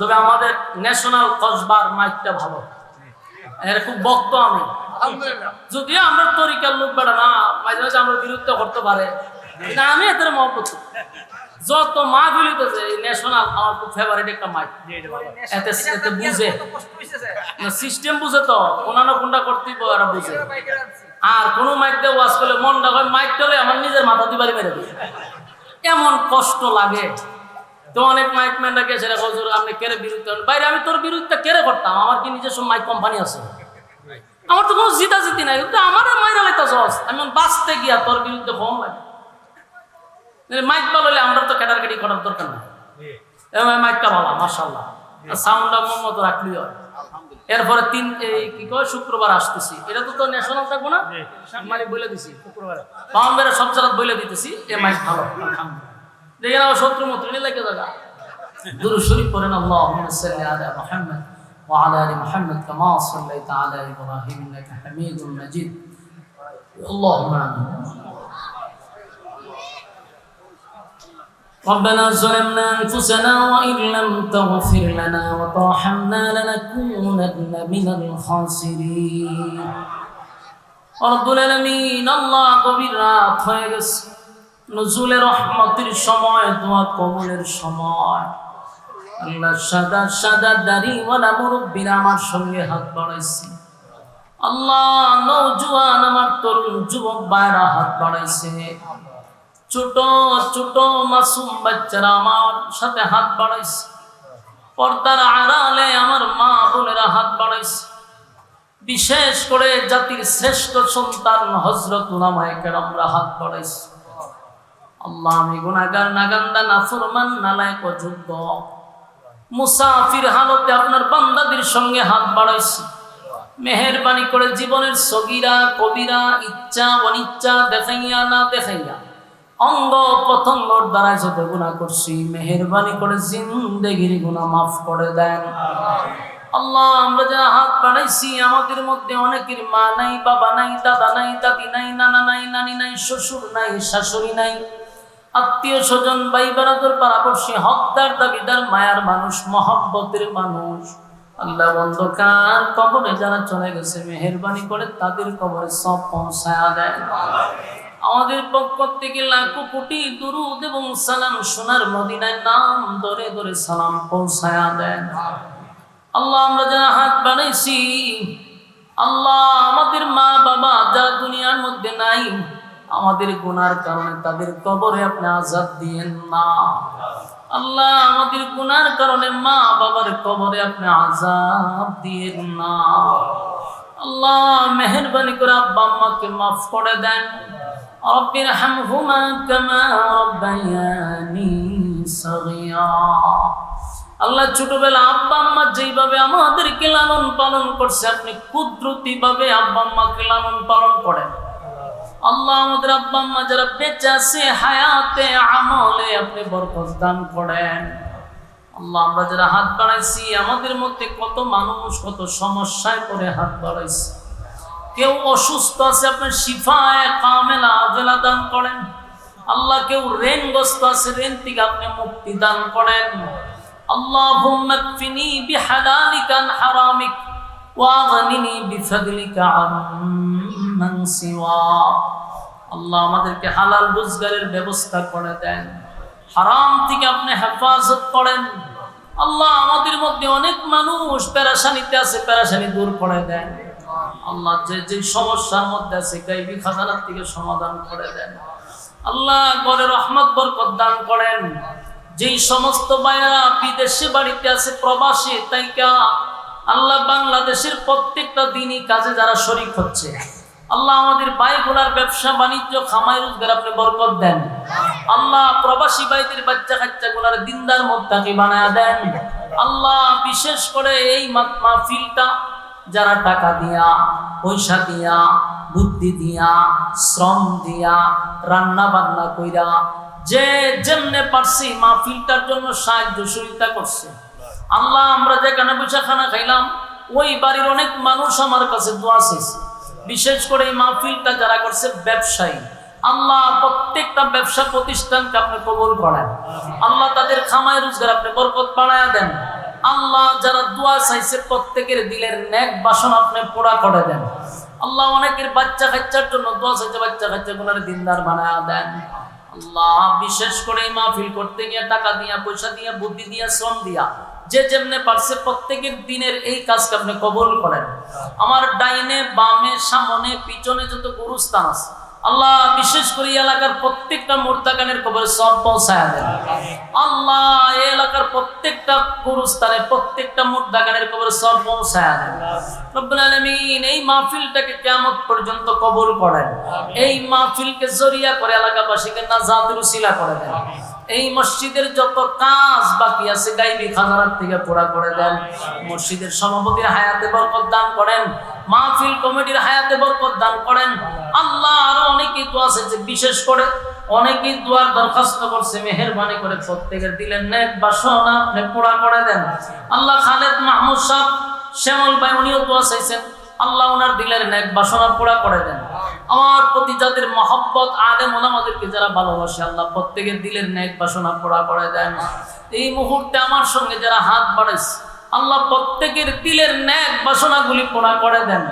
তবে আমাদের ন্যাশনাল কসবার মাইকটা ভালো, এর খুব বক্ত আমি, যদিও আমরা তরিকার লোক বেড়া না, মাঝে মাঝে আমরা বিরুদ্ধে করতে পারে, আমি এদের মহব্বত যত মাহফিল হইতেছে ন্যাশনাল আমার খুব ফেভারিট একটা মাইক, এতে এতে বুঝে সিস্টেম বুঝে তো কোনানো কোনটা করতেই এরা বুঝে। আর কোনো মাইক দিয়ে ওয়াজ করলে মনটা হয় মাইক টলে আমার নিজের মাথা দিবারই মেরে দিই, এমন কষ্ট লাগে। তো অনেক মাইক ম্যানরা গেছে রে হুজুর আপনি কেড়ে বিরুদ্ধে বাইরে, আমি তোর বিরুদ্ধে কেড়ে করতাম, আমার কি নিজস্ব মাইক কোম্পানি আছে, আমার তো কোনো জিতাজিতি নাই, কিন্তু আমার মাইরা লাইতা সস আমি বাঁচতে গিয়া তোর বিরুদ্ধে কম লাগে। মাইক ভালো হলে আমরা তো ক্যাটারগেটি করার দরকার নাই, মাইকটা ভালো মাশাআল্লাহ, সাউন্ডটা মন মতো রাখলেই হয়। এরপরে কি কয় শুক্রবার আসতেছি, এটা তো ন্যাশনাল থাকবো না, মালিক বলে দিছি শুক্রবার পাউন্ডারে সব জায়গা বলে দিতেছি এ মাইক ভালো দেখেন, আমার শত্রু মতো লাগে জায়গা। দুরূদ শরীফ পড়েন আল্লাহুম্মা সাল্লি আলা মুহাম্মদ ওয়া আলা আলি মুহাম্মদ কামা সাল্লাইতা আলা ইব্রাহিম ইন্নাকা হামিদুম মাজিদ। আল্লাহুম্মা আমিন। ربنا ظلمنا أنفسنا وإن لم تغفر لنا وترحمنا لنكونن من الخاسرين رب العالمين। আল্লাহ গভীর রাত হয়ে গেছে, নজুলের রহমতের সময়, দোয়া কবুলের সময়। আল্লাহ সাদা সাদা দাড়িওয়ালা মুরব্বিরা আমার সঙ্গে হাত বাড়াইছে, আল্লাহ নওজোয়ান আমার তরুণ যুবক ভাইরা হাত বাড়াইছে, ছোট ছোট মাসুম বাচ্চারা আমার সাথে হাত বাড়াইছে, পর্দার আড়ালে আমার মা বোনেরা হাত বাড়াইছে, বিশেষ করে জাতির শ্রেষ্ঠ সন্তান হযরত উলামায়ে কেরামরা হাত বাড়াইছে। আল্লাহ আমি গুনাহগার, নাগান্দা, নাফরমান, নালায়েক, অযোগ্য, মুসাফির হালতে আপনার বান্দাদের সঙ্গে হাত বাড়াইছি। মেহেরবানি করে জীবনের সগীরা কবিরা ইচ্ছা অনিচ্ছা দেখাইয়া না দেখাইয়া অঙ্গ প্রত্যঙ্গর দ্বারা যত গুনাহ করছি, মেহেরবানি করে জিন্দেগির গুনাহ মাফ করে দেন। আল্লাহ আমরা যারা হাত বাড়াইছি আমাদের মধ্যে অনেকের মা নাই, বাবা নাই, দাদা নাই, দাদি নাই, নানা নাই, নানি নাই, শ্বশুর নাই, শাশুড়ি নাই, আত্মীয় স্বজন, ভাই বারাদর, পাড়াপড়শি, হকদার, দাবিদার, মায়ার মানুষ, মহব্বতের মানুষ। আল্লাহ অন্ধকার কবরে যারা চলে গেছে মেহেরবানি করে তাদের কবরে সব পৌঁছায়া দেন। আমাদের পক্ষ থেকে লাখো কোটি দুরূদ এবং সালাম সোনার মদিনায় নাম ধরে ধরে সালাম পৌঁছায়া দেন। আল্লাহ আমরা যারা হাত বাড়াইছি, আল্লাহ আমাদের মা বাবা যারা দুনিয়ার মধ্যে নাই, আমাদের গুনার কারণে তাদের কবরে আপনি আযাব দিয়েন না। আল্লাহ আমাদের গুনার কারণে মা বাবার কবরে আপনি আযাব দিয়েন না। আল্লাহ মেহেরবানি করে আব্বা আম্মাকে মাফ করে দেন। রব্বির হামহুমা কামা রাব্বায়ানি সগীরা। আল্লাহ ছোটবেলা আব্বা আম্মা যেইভাবে আমাদেরকে লালন পালন করছে, আপনি কুদরতি ভাবে আব্বা আম্মাকে লালন পালন করেন। আল্লাহ আমাদের আব্বা আম্মা যারা বেঁচে আছে হায়াতে আমলে আপনি বরকত দান করেন। আল্লাহ আমরা যারা হাত বাড়াইছি আমাদের মধ্যে কত মানুষ কত সমস্যায় পড়ে হাত বাড়াইছে, কেউ অসুস্থ আছে আপনি শিফায়ে কামেলা আজলা দান করেন। আল্লাহ কেউ ঋণগ্রস্ত আছে, ঋণ থেকে আপনি মুক্তি দান করেন। আল্লাহুম্মা কফিনি বিহালালিকা আন হারামিক ওয়া আগনিনি বিফাদলিকা আম্মান সিওয়া। আল্লাহ আমাদেরকে হালাল রোজগারের ব্যবস্থা করে দেন, হারাম থেকে আপনি হেফাজত করেন। আল্লাহ আমাদের মধ্যে অনেক মানুষ পেরেশানিতে আছে, পেরেশানি দূর করে দেন। আল্লাহ যে যে সমস্যার মধ্যে আছে গায়বী খাজানার থেকে সমাধান করে দেন। আল্লাহ ঘরে রহমত বরকত দান করেন। যেই সমস্ত ভাইয়েরা বিদেশে বাড়িতে আছে, প্রবাসী তাইকা আল্লাহ বাংলাদেশের প্রত্যেকটা দিনই কাজে যারা শরীক হচ্ছে, আল্লাহ আমাদের ভাইগুলার ব্যবসা বাণিজ্য খামাই রোজগার আপনি বরকত দেন। আল্লাহ প্রবাসী ভাইদের বাচ্চা কাচ্চাগুলার দিনদার মুত্তাকি বানায়া দেন। আল্লাহ বিশেষ করে এই মাহফিলটা যারা টাকা দিয়া, পয়সা দিয়া, বুদ্ধি দিয়া, শ্রম দিয়া, রান্না বান্না কইরা যে যেমনে পারছি মাহফিলটার জন্য সাহায্য সহযোগিতা করছে, আল্লাহ আমরা যেখানে বসে খানা খাইলাম ওই বাড়ির অনেক মানুষ আমার কাছে দোয়া চেয়েছে। বিশেষ করে এই মাহফিলটা যারা করছে ব্যবসায়ী, আল্লাহ প্রত্যেকটা ব্যবসা প্রতিষ্ঠানকে আপনি কবুল করেন। আল্লাহ তাদের খামায় রোজগার আপনি বরকত বাড়ায়া দেন। আল্লাহ যারা দোয়া চাইছে প্রত্যেকের দিলের নেক বাসনা আপনি পুরা করে দেন। আল্লাহ অনেকের বাচ্চা কাচ্চার জন্য দোয়া চাইছে, বাচ্চা কাচ্চাগুলোর দিনদার বানায়া দেন। আল্লাহ বিশেষ করে এই মাহফিল করতে গিয়ে টাকা দিয়া, পয়সা দিয়া, বুদ্ধি দিয়া, শ্রম দিয়া, যে যেমনে পারছে প্রত্যেকের দিনের এই কাজকে আপনি কবুল করেন। আমার ডাইনে বামে সামনে পিছনে যত গুরুস্থান আছে আল্লাহ বিশেষ করে এলাকার প্রত্যেকটা মুর্দাগানের কবরে সব পৌঁছায় দেন। আল্লাহ এই এলাকার প্রত্যেকটা গুরুস্থানে প্রত্যেকটা মুর্দাগানের কবরে সব পৌঁছায় দেন। রব্বুল আলামিন এই মাহফিলটাকে কিয়ামত পর্যন্ত কবুল করেন। এই মাহফিলকে জরিয়া করে এলাকাবাসীকে নাজাতের উসিলা করে দেন। এই মসজিদের যত কাজ বাকি আছে গায়বী খাজানার থেকে পুরা করে দেন। মসজিদের সভাপতির হায়াতে বরকত দান করেন, মাহফিল কমিটির হায়াতে বরকত দান করেন। আল্লাহ আরো অনেকেই তো আছে যে বিশেষ করে অনেকেই দোয়ার দরখাস্ত করছে, মেহেরবানি করে প্রত্যেকের দিলেন নেক বাসনা আপনি পুরা করে দেন। আল্লাহ খালেদ মাহমুদ সাহেব শ্যামল ভাই উনিও দোয়া চাইছেন, আল্লাহ ওনার দিলের নেক বাসনা পুরা করে দেন। আমার প্রতি যাদের মহব্বত আলেম ওলামাদেরকে যারা ভালোবাসে আল্লাহ প্রত্যেকের দিলের নেক বাসনা পুরা করে দেন। এই মুহূর্তে আমার সঙ্গে যারা হাত বাড়াইছে আল্লাহ প্রত্যেকের দিলের নেক বাসনাগুলি পুরা করে দেন।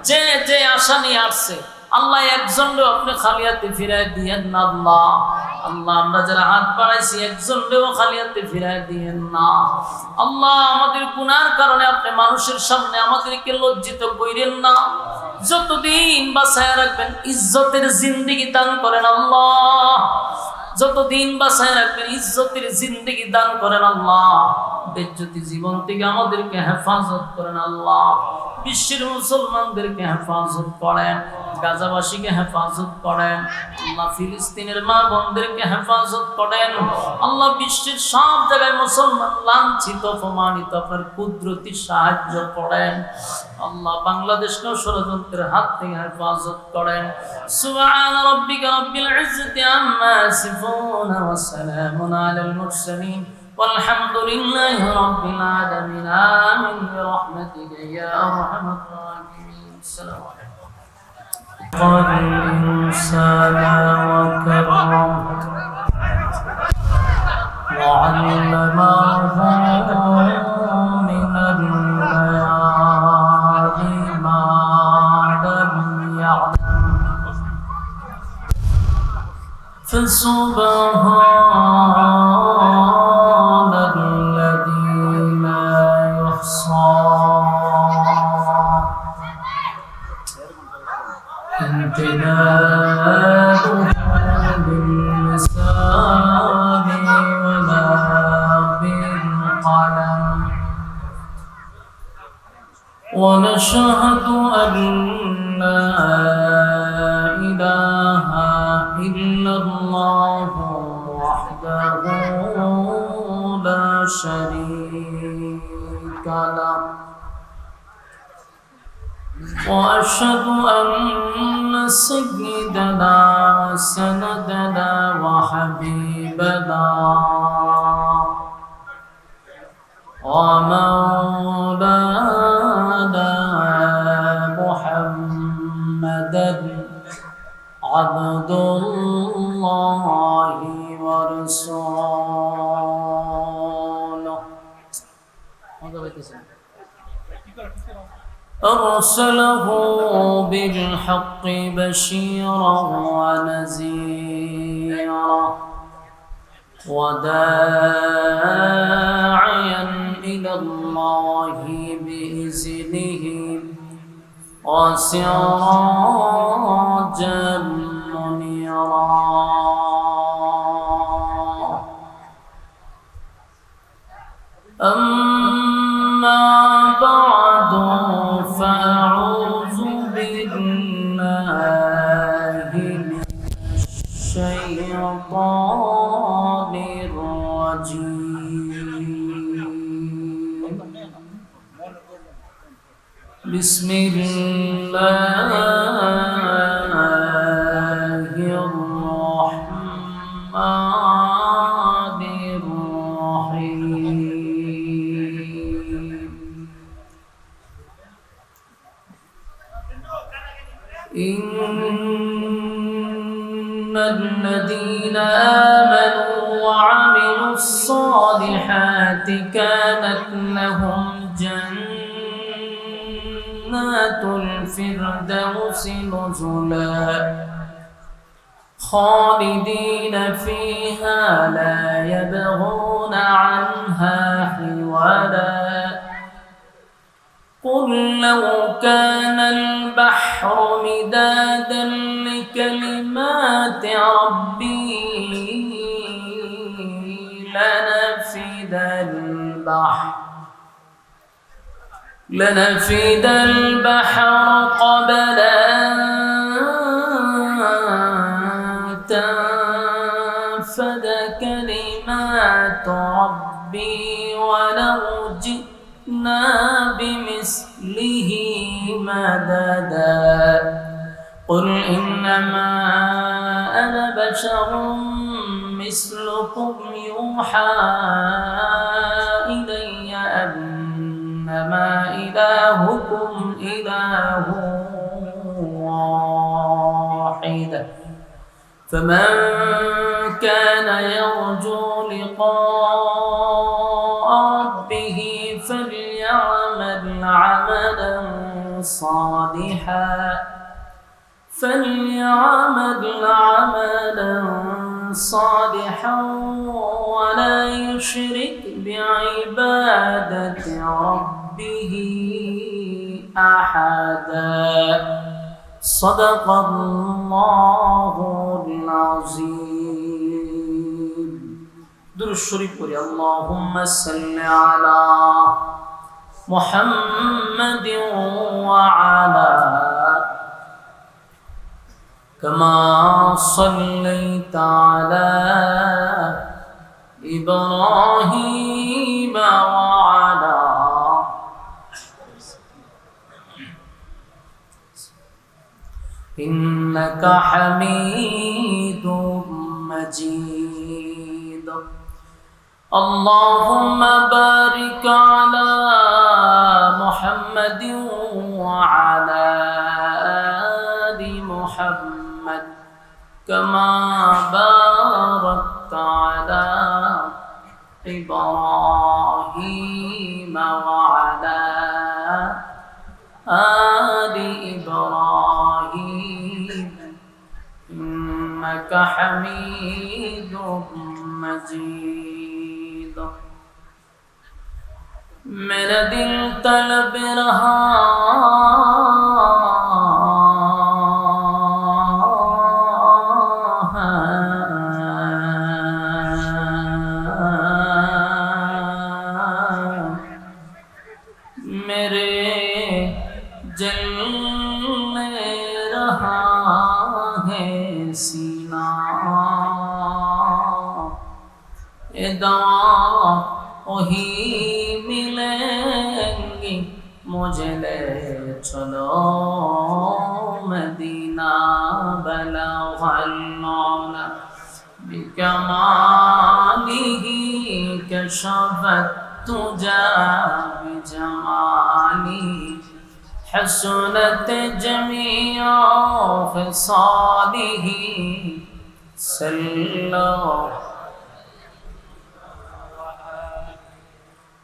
যে যে আশা নিয়ে আসছে আল্লাহ একজনও আপনি খালিয়াতে ফিরায় দিয়েন না আল্লাহ। আল্লাহ আমরা যারা হাত বাড়াইছি একজনও খালিয়াতে ফিরায় দিয়েন না আল্লাহ। আমাদের গুনার কারণে আপনি মানুষের সামনে আমাদেরকে লজ্জিত কইরেন না। যতদিন বাঁচায় রাখবেন ইজ্জতের জিন্দেগি দান করেন আল্লাহ। যতদিন বাঁচায় রাখবেন ইজ্জতের জিন্দেগি দান করেন আল্লাহ। বেজ্জতি জীবন থেকে আমাদেরকে হেফাজত করেন আল্লাহ। বিশ্বের মুসলমানদেরকে হেফাজত করেন, গাজাবাসীকে হেফাজত করেন আল্লাহ। ফিলিস্তিনের মা বোনদেরকে হেফাজত করেন আল্লাহ। বিশ্বের সব জায়গায় মুসলমান লাঞ্ছিত অপমানিত আপনার কুদরতি সাহায্য করেন আল্লাহ। বাংলাদেশকেও ষড়যন্ত্রের হাত থেকে হেফাজত করেন। সুবহান রাব্বিকা রাব্বিল ইজ্জাতি আম্মা ইয়াসিফুন ওয়া সালামুন আলাল মুরসালিন والحمد لله رب العالمين آمين برحمتك يا أرحم الراحمين. السلام عليكم. قال الإنسان وكرم وعلمه من البيان ما لم يعلم فسبحان الذي لا يحصى امتداده باللسان ولا بالقلم ونشهد أن لا إله إلا الله وحده لا شريك له وأشهد أن سيدنا سندنا وحبيبنا ومولانا محمدا عبد الله ورسوله أرسله بالحق بشيرا ونذيرا وداعيا إلى الله بإذنه وسراجا منيرا. أما بعد فأعوذ بالله من الشيطان الرجيم. بسم الله الرحمن الرحيم. إن الذين آمنوا وعملوا الصالحات كانت لهم جنات الفردوس نزلا خالدين فيها لا يبغون عنها حولا قل لو كان البحر مدادا لكلمات ربي لنفد البحر قبل أن تنفد كلمات ربي ولو جئنا بمثله مددا قل إنما أنا بشر مثلكم يوحى إلي أنما إلهكم إله واحد فمن كان يرجو لقاء ربه فليعمل عملا صالحا ولا يشرك بعبادة ربه أحدا صدق الله العظيم درود الشريف قولي اللهم صل على محمد وعلى كما صليت على إبراهيم وعلى إنك حميد مجيد اللهم بارك على محمد وعلى آل محمد كما باركت على إبراهيم وعلى آل إبراهيم إنك حميد مجيد मेरा दिल तलब रहा मेरे जलने रहा है सीना ए दवा वही मिलेंगी मुझे ले चलो मदीना बलगल मौला बिकमालिही कशफत तुजा बिजमाली हसनत जमीआ खिसालिही सल्लल्लाहु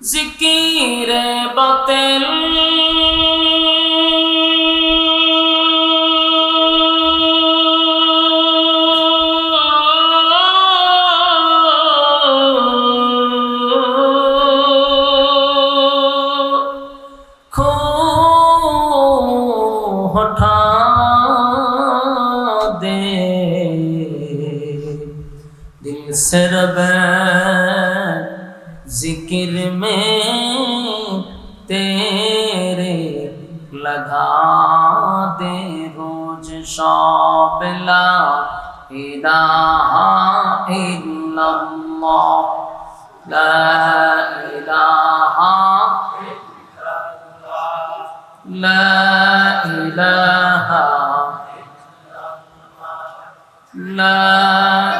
ज़िकीर बातिल खो हटा दे दिल से रबे जिक्र में तेरे लगा दे रोज शाब ला इलाहा इल्लल्लाह ला इलाहा ला इलाहा ला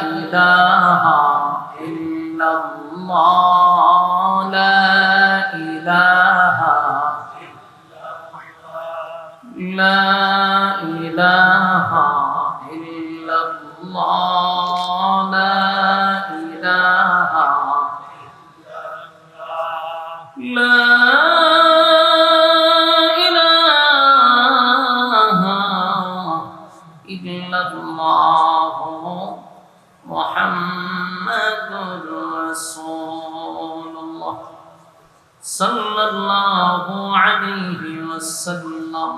इलाहा इल्लल्लाह لا إله إلا الله لا إله لا إله إلا الله মুহাম্মাদুর রাসূলুল্লাহ সাল্লাল্লাহু আলাইহি ওয়াসাল্লাম।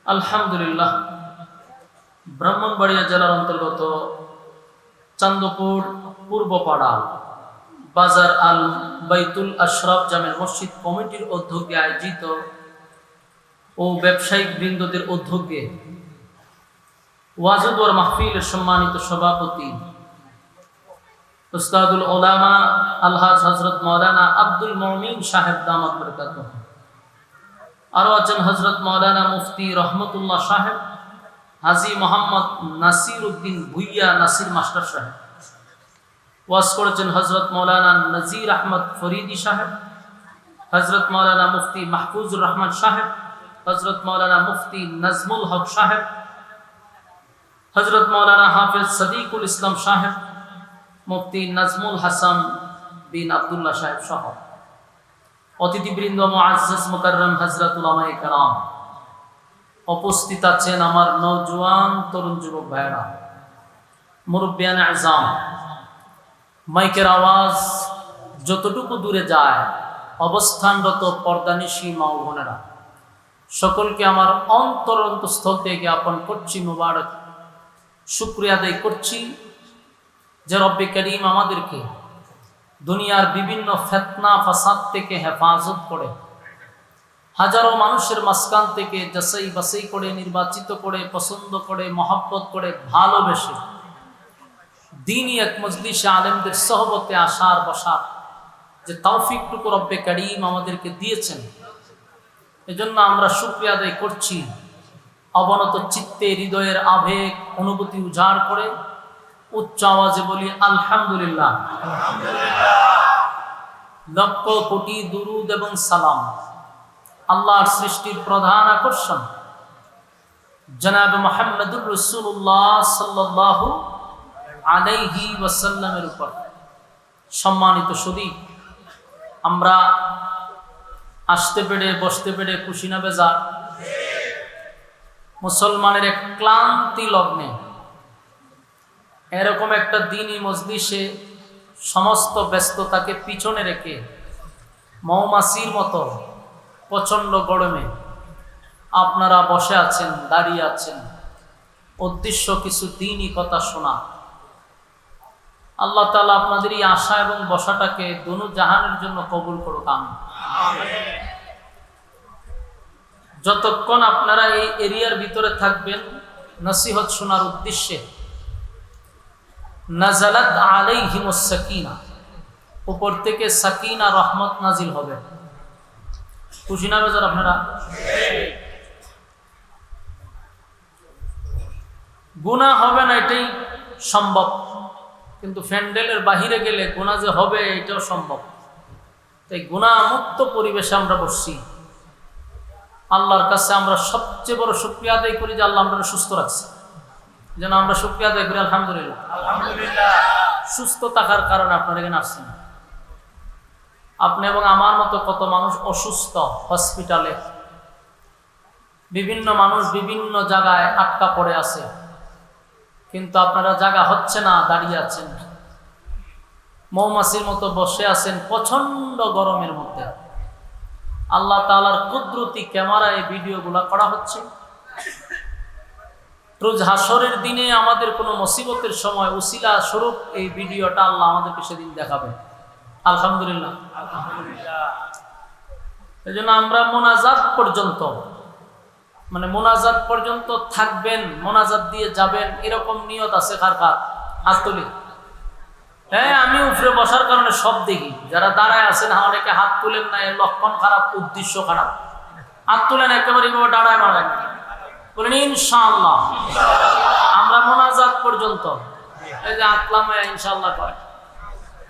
আলহামদুলিল্লাহ, ব্রাহ্মণবাড়িয়া জেলার অন্তর্গত চান্দপুর পূর্বপাড়া বাজার আল বাইতুল আশরাফ জামে মসজিদ কমিটির উদ্যোগে আয়োজিত ও ব্যবসায়িক বৃন্দদের উদ্যোগে ওয়াজুদ ওয়ার মাহফিলের সম্মানিত সভাপতি উস্তাদুল উলামা আলহাজ হযরত মাওলানা আব্দুল মুমিন সাহেব দামাত বরকাতুহু, আরো আছেন হযরত মাওলানা মুফতি রহমতুল্লাহ সাহেব, হাজী মোহাম্মদ নাসির উদ্দিন ভুইয়া নাসির মাস্টার সাহেব, ওয়াজ করেছেন হযরত মাওলানা নজির আহমদ ফরিদি সাহেব, হযরত মাওলানা মুফতি মাহফুজুর রহমান সাহেব, হযরত মাওলানা মুফতি নাজমুল হক সাহেব, হযরত মাওলানা হাফেজ সদিকুল ইসলাম সাহেব, মুফতি নাজমুল হাসান বিন আব্দুল্লাহ সাহেব সহ অতিথিবৃন্দ, মুআজ্জাজ মুকাররম হযরত উলামায়ে কেরাম, উপস্থিত আছেন আমার নওজোয়ান তরুণ যুবক ভাইরা, মুরব্বিয়ান আযম। মাইকের আওয়াজ যতটুকু দূরে যায়, অবস্থানরত পর্দানিশী মা ও বোনেরা, সকলকে আমার অন্তরস্থল থেকে জ্ঞাপন করছি মুবারক শুকরিয়া আদায় করছি যে রব্বে করিম আমাদেরকে দুনিয়ার বিভিন্ন ফিতনা ফাসাদ থেকে হেফাজত করে, হাজারো মানুষের মাঝখান থেকে যাচাই বাছাই করে, নির্বাচিত করে, পছন্দ করে, মহব্বত করে, ভালোবেসে দ্বীনি এক মজলিসে আলেমদের সহবতে আসার বসার যে তৌফিকটুকু রব্বে করিম আমাদেরকে দিয়েছেন, এজন্য আমরা শুকরিয়া আদায় করছি। অবনত চিত্তে হৃদয়ের আবেগ অনুভূতি উজাড় করে উচ্চ আওয়াজে বলি আলহামদুলিল্লাহ। লক্ষ কোটি দুরুদ এবং সালাম আল্লাহর সৃষ্টির প্রধান আকর্ষণ জনাব মুহাম্মদুর রাসূলুল্লাহ সাল্লাল্লাহু আলাইহি ওয়াসাল্লামের উপর। সম্মানিত সুধী, আমরা আসতে পেরে বসতে পেরে খুশি না বেজার? মুসলমানের এক ক্লান্তি লগ্নে এরকম একটা দ্বীনি মজলিসে সমস্ত ব্যস্ততাকে পিছনে রেখে মৌমাছির মতো প্রচণ্ড গরমে আপনারা বসে আছেন, দাঁড়িয়ে আছেন, উদ্দেশ্য কিছু দ্বীনি কথা শোনা। আল্লাহ তাআলা আপনাদের এই আশা এবং বসাটাকে দুনু জাহানের জন্য কবুল করুক, আমিন। যতক্ষণ আপনারা এই এরিয়ার ভিতরে থাকবেন, নসিহত শোনার উদ্দেশ্যে নাজালাত আলাইহিমুস সাকিনা, উপর থেকে সাকিনা রহমত নাজিল হবে। খুশি না বেজার আপনারা? গুনাহ হবে না এটাই সম্ভব, কিন্তু প্যান্ডেলের বাহিরে গেলে গুনাহ যে হবে এটাও সম্ভব। তাই গুনাহমুক্ত পরিবেশে আমরা বসছি। আল্লাহর কাছে আমরা সবচেয়ে বড় শুকরিয়া আদায় করি যে আল্লাহ আমরা সুস্থ রাখছে, যেন আমরা শুকরিয়া আদায় করি আলহামদুলিল্লাহ। সুস্থ থাকার কারণে আপনারা এখানে আসছেন। আপনি এবং আমার মতো কত মানুষ অসুস্থ, হসপিটালে বিভিন্ন মানুষ বিভিন্ন জায়গায় আটকা পড়ে আছে, কিন্তু আপনারা জায়গা হচ্ছে না, দাঁড়িয়ে আছেন, মৌমাছির মতো বসে আছেন প্রচন্ড গরমের মধ্যে। আল্লাহ তাআলার কুদরতি ক্যামেরায় ভিডিওগুলো করা হচ্ছে। রোজ হাসরের দিনে আমাদের কোনো মুসিবতের সময় উসিলা স্বরূপ এই ভিডিওটা আল্লাহ আমাদেরকে সেদিন দেখাবে। আলহামদুলিল্লাহ। এই জন্য আমরা মোনাজাত পর্যন্ত থাকবেন, মোনাজাত দিয়ে যাবেন, এরকম নিয়ত আছে কার কার? হাত তুলি। হ্যাঁ, আমি উপরে বসার কারণে সব দেখি। যারা দাঁড়ায় আছেন, অনেকে হাত তুলেন না, এর লক্ষণ খারাপ, উদ্দেশ্য খারাপ। হাত তুলেন একেবারে দাঁড়ায় মারায় বলেন ইনশাআল্লাহ। আমরা মোনাজাত পর্যন্ত এই যে আতলামায়া ইনশাআল্লাহ কয়,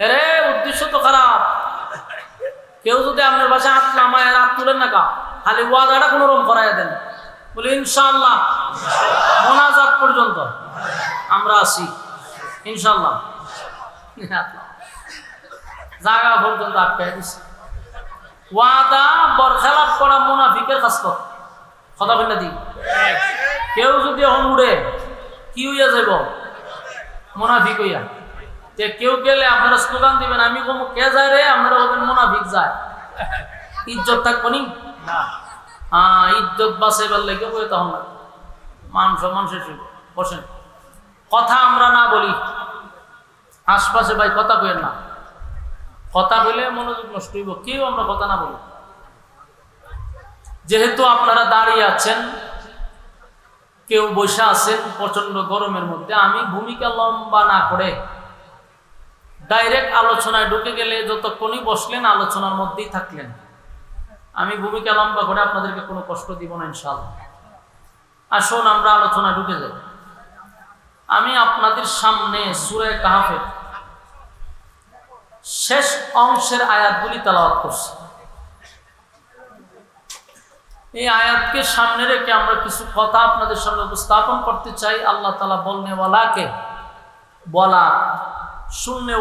আরে উদ্দেশ্য তো খারাপ। কেউ যদি আপনার বাসায় আতলামায়া হাত তুলেন না, খালি ওয়াদাটা কোনো রকম করাই দেন, বলে ইনশাআল্লাহ মোনাজাত পর্যন্ত আমরা আসি ইনশাআল্লাহ। জায়গা পর্যন্ত আটকাই দিচ্ছে। ওয়াদা বরখেলাপ করা মুনাফিকের খাসলত। কথা বলে দি, কেউ যদি এখন উড়ে কি হইয়া যাইব? মুনাফিক হইয়া। যে কেউ গেলে আপনারা স্লোগান দিবেন, আমি কমু কে যায় রে, আপনারা বলবেন মুনাফিক যায়। ইজ্জত থাকবো নি? ইজ্জত বাঁচাইবার লেগে বই তখন না, মানুষের বসেন। কথা আমরা না বলি আশপাশে, ভাই কথা কইেন না। কথা বলে মনোযোগ নষ্ট হইব, কেউ আমরা কথা না বলি। যেহেতু আপনারা দাঁড়িয়ে আছেন, কেউ বসে আছেন প্রচন্ড গরমের মধ্যে, আমি ভূমিকা লম্বা না করে ডাইরেক্ট আলোচনায় ঢুকে গেলে যতক্ষণই বসলেন আলোচনার মধ্যেই থাকলেন। আমি ভূমিকা লম্বা করে আপনাদেরকে কোনো কষ্ট দিব না ইনশাআল্লাহ। আসুন আমরা আলোচনায় ঢুকে যাই। আমি আপনাদের সামনে সূরা কাহফের শেষ অংশের আয়াতগুলি তেলাওয়াত করছি। এই আয়াতকে সামনে রেখে আমরা কিছু কথা আপনাদের সামনে উপস্থাপন করতে চাই। আল্লাহ তাআলা বলনেওয়ালাকে বলা, শুননে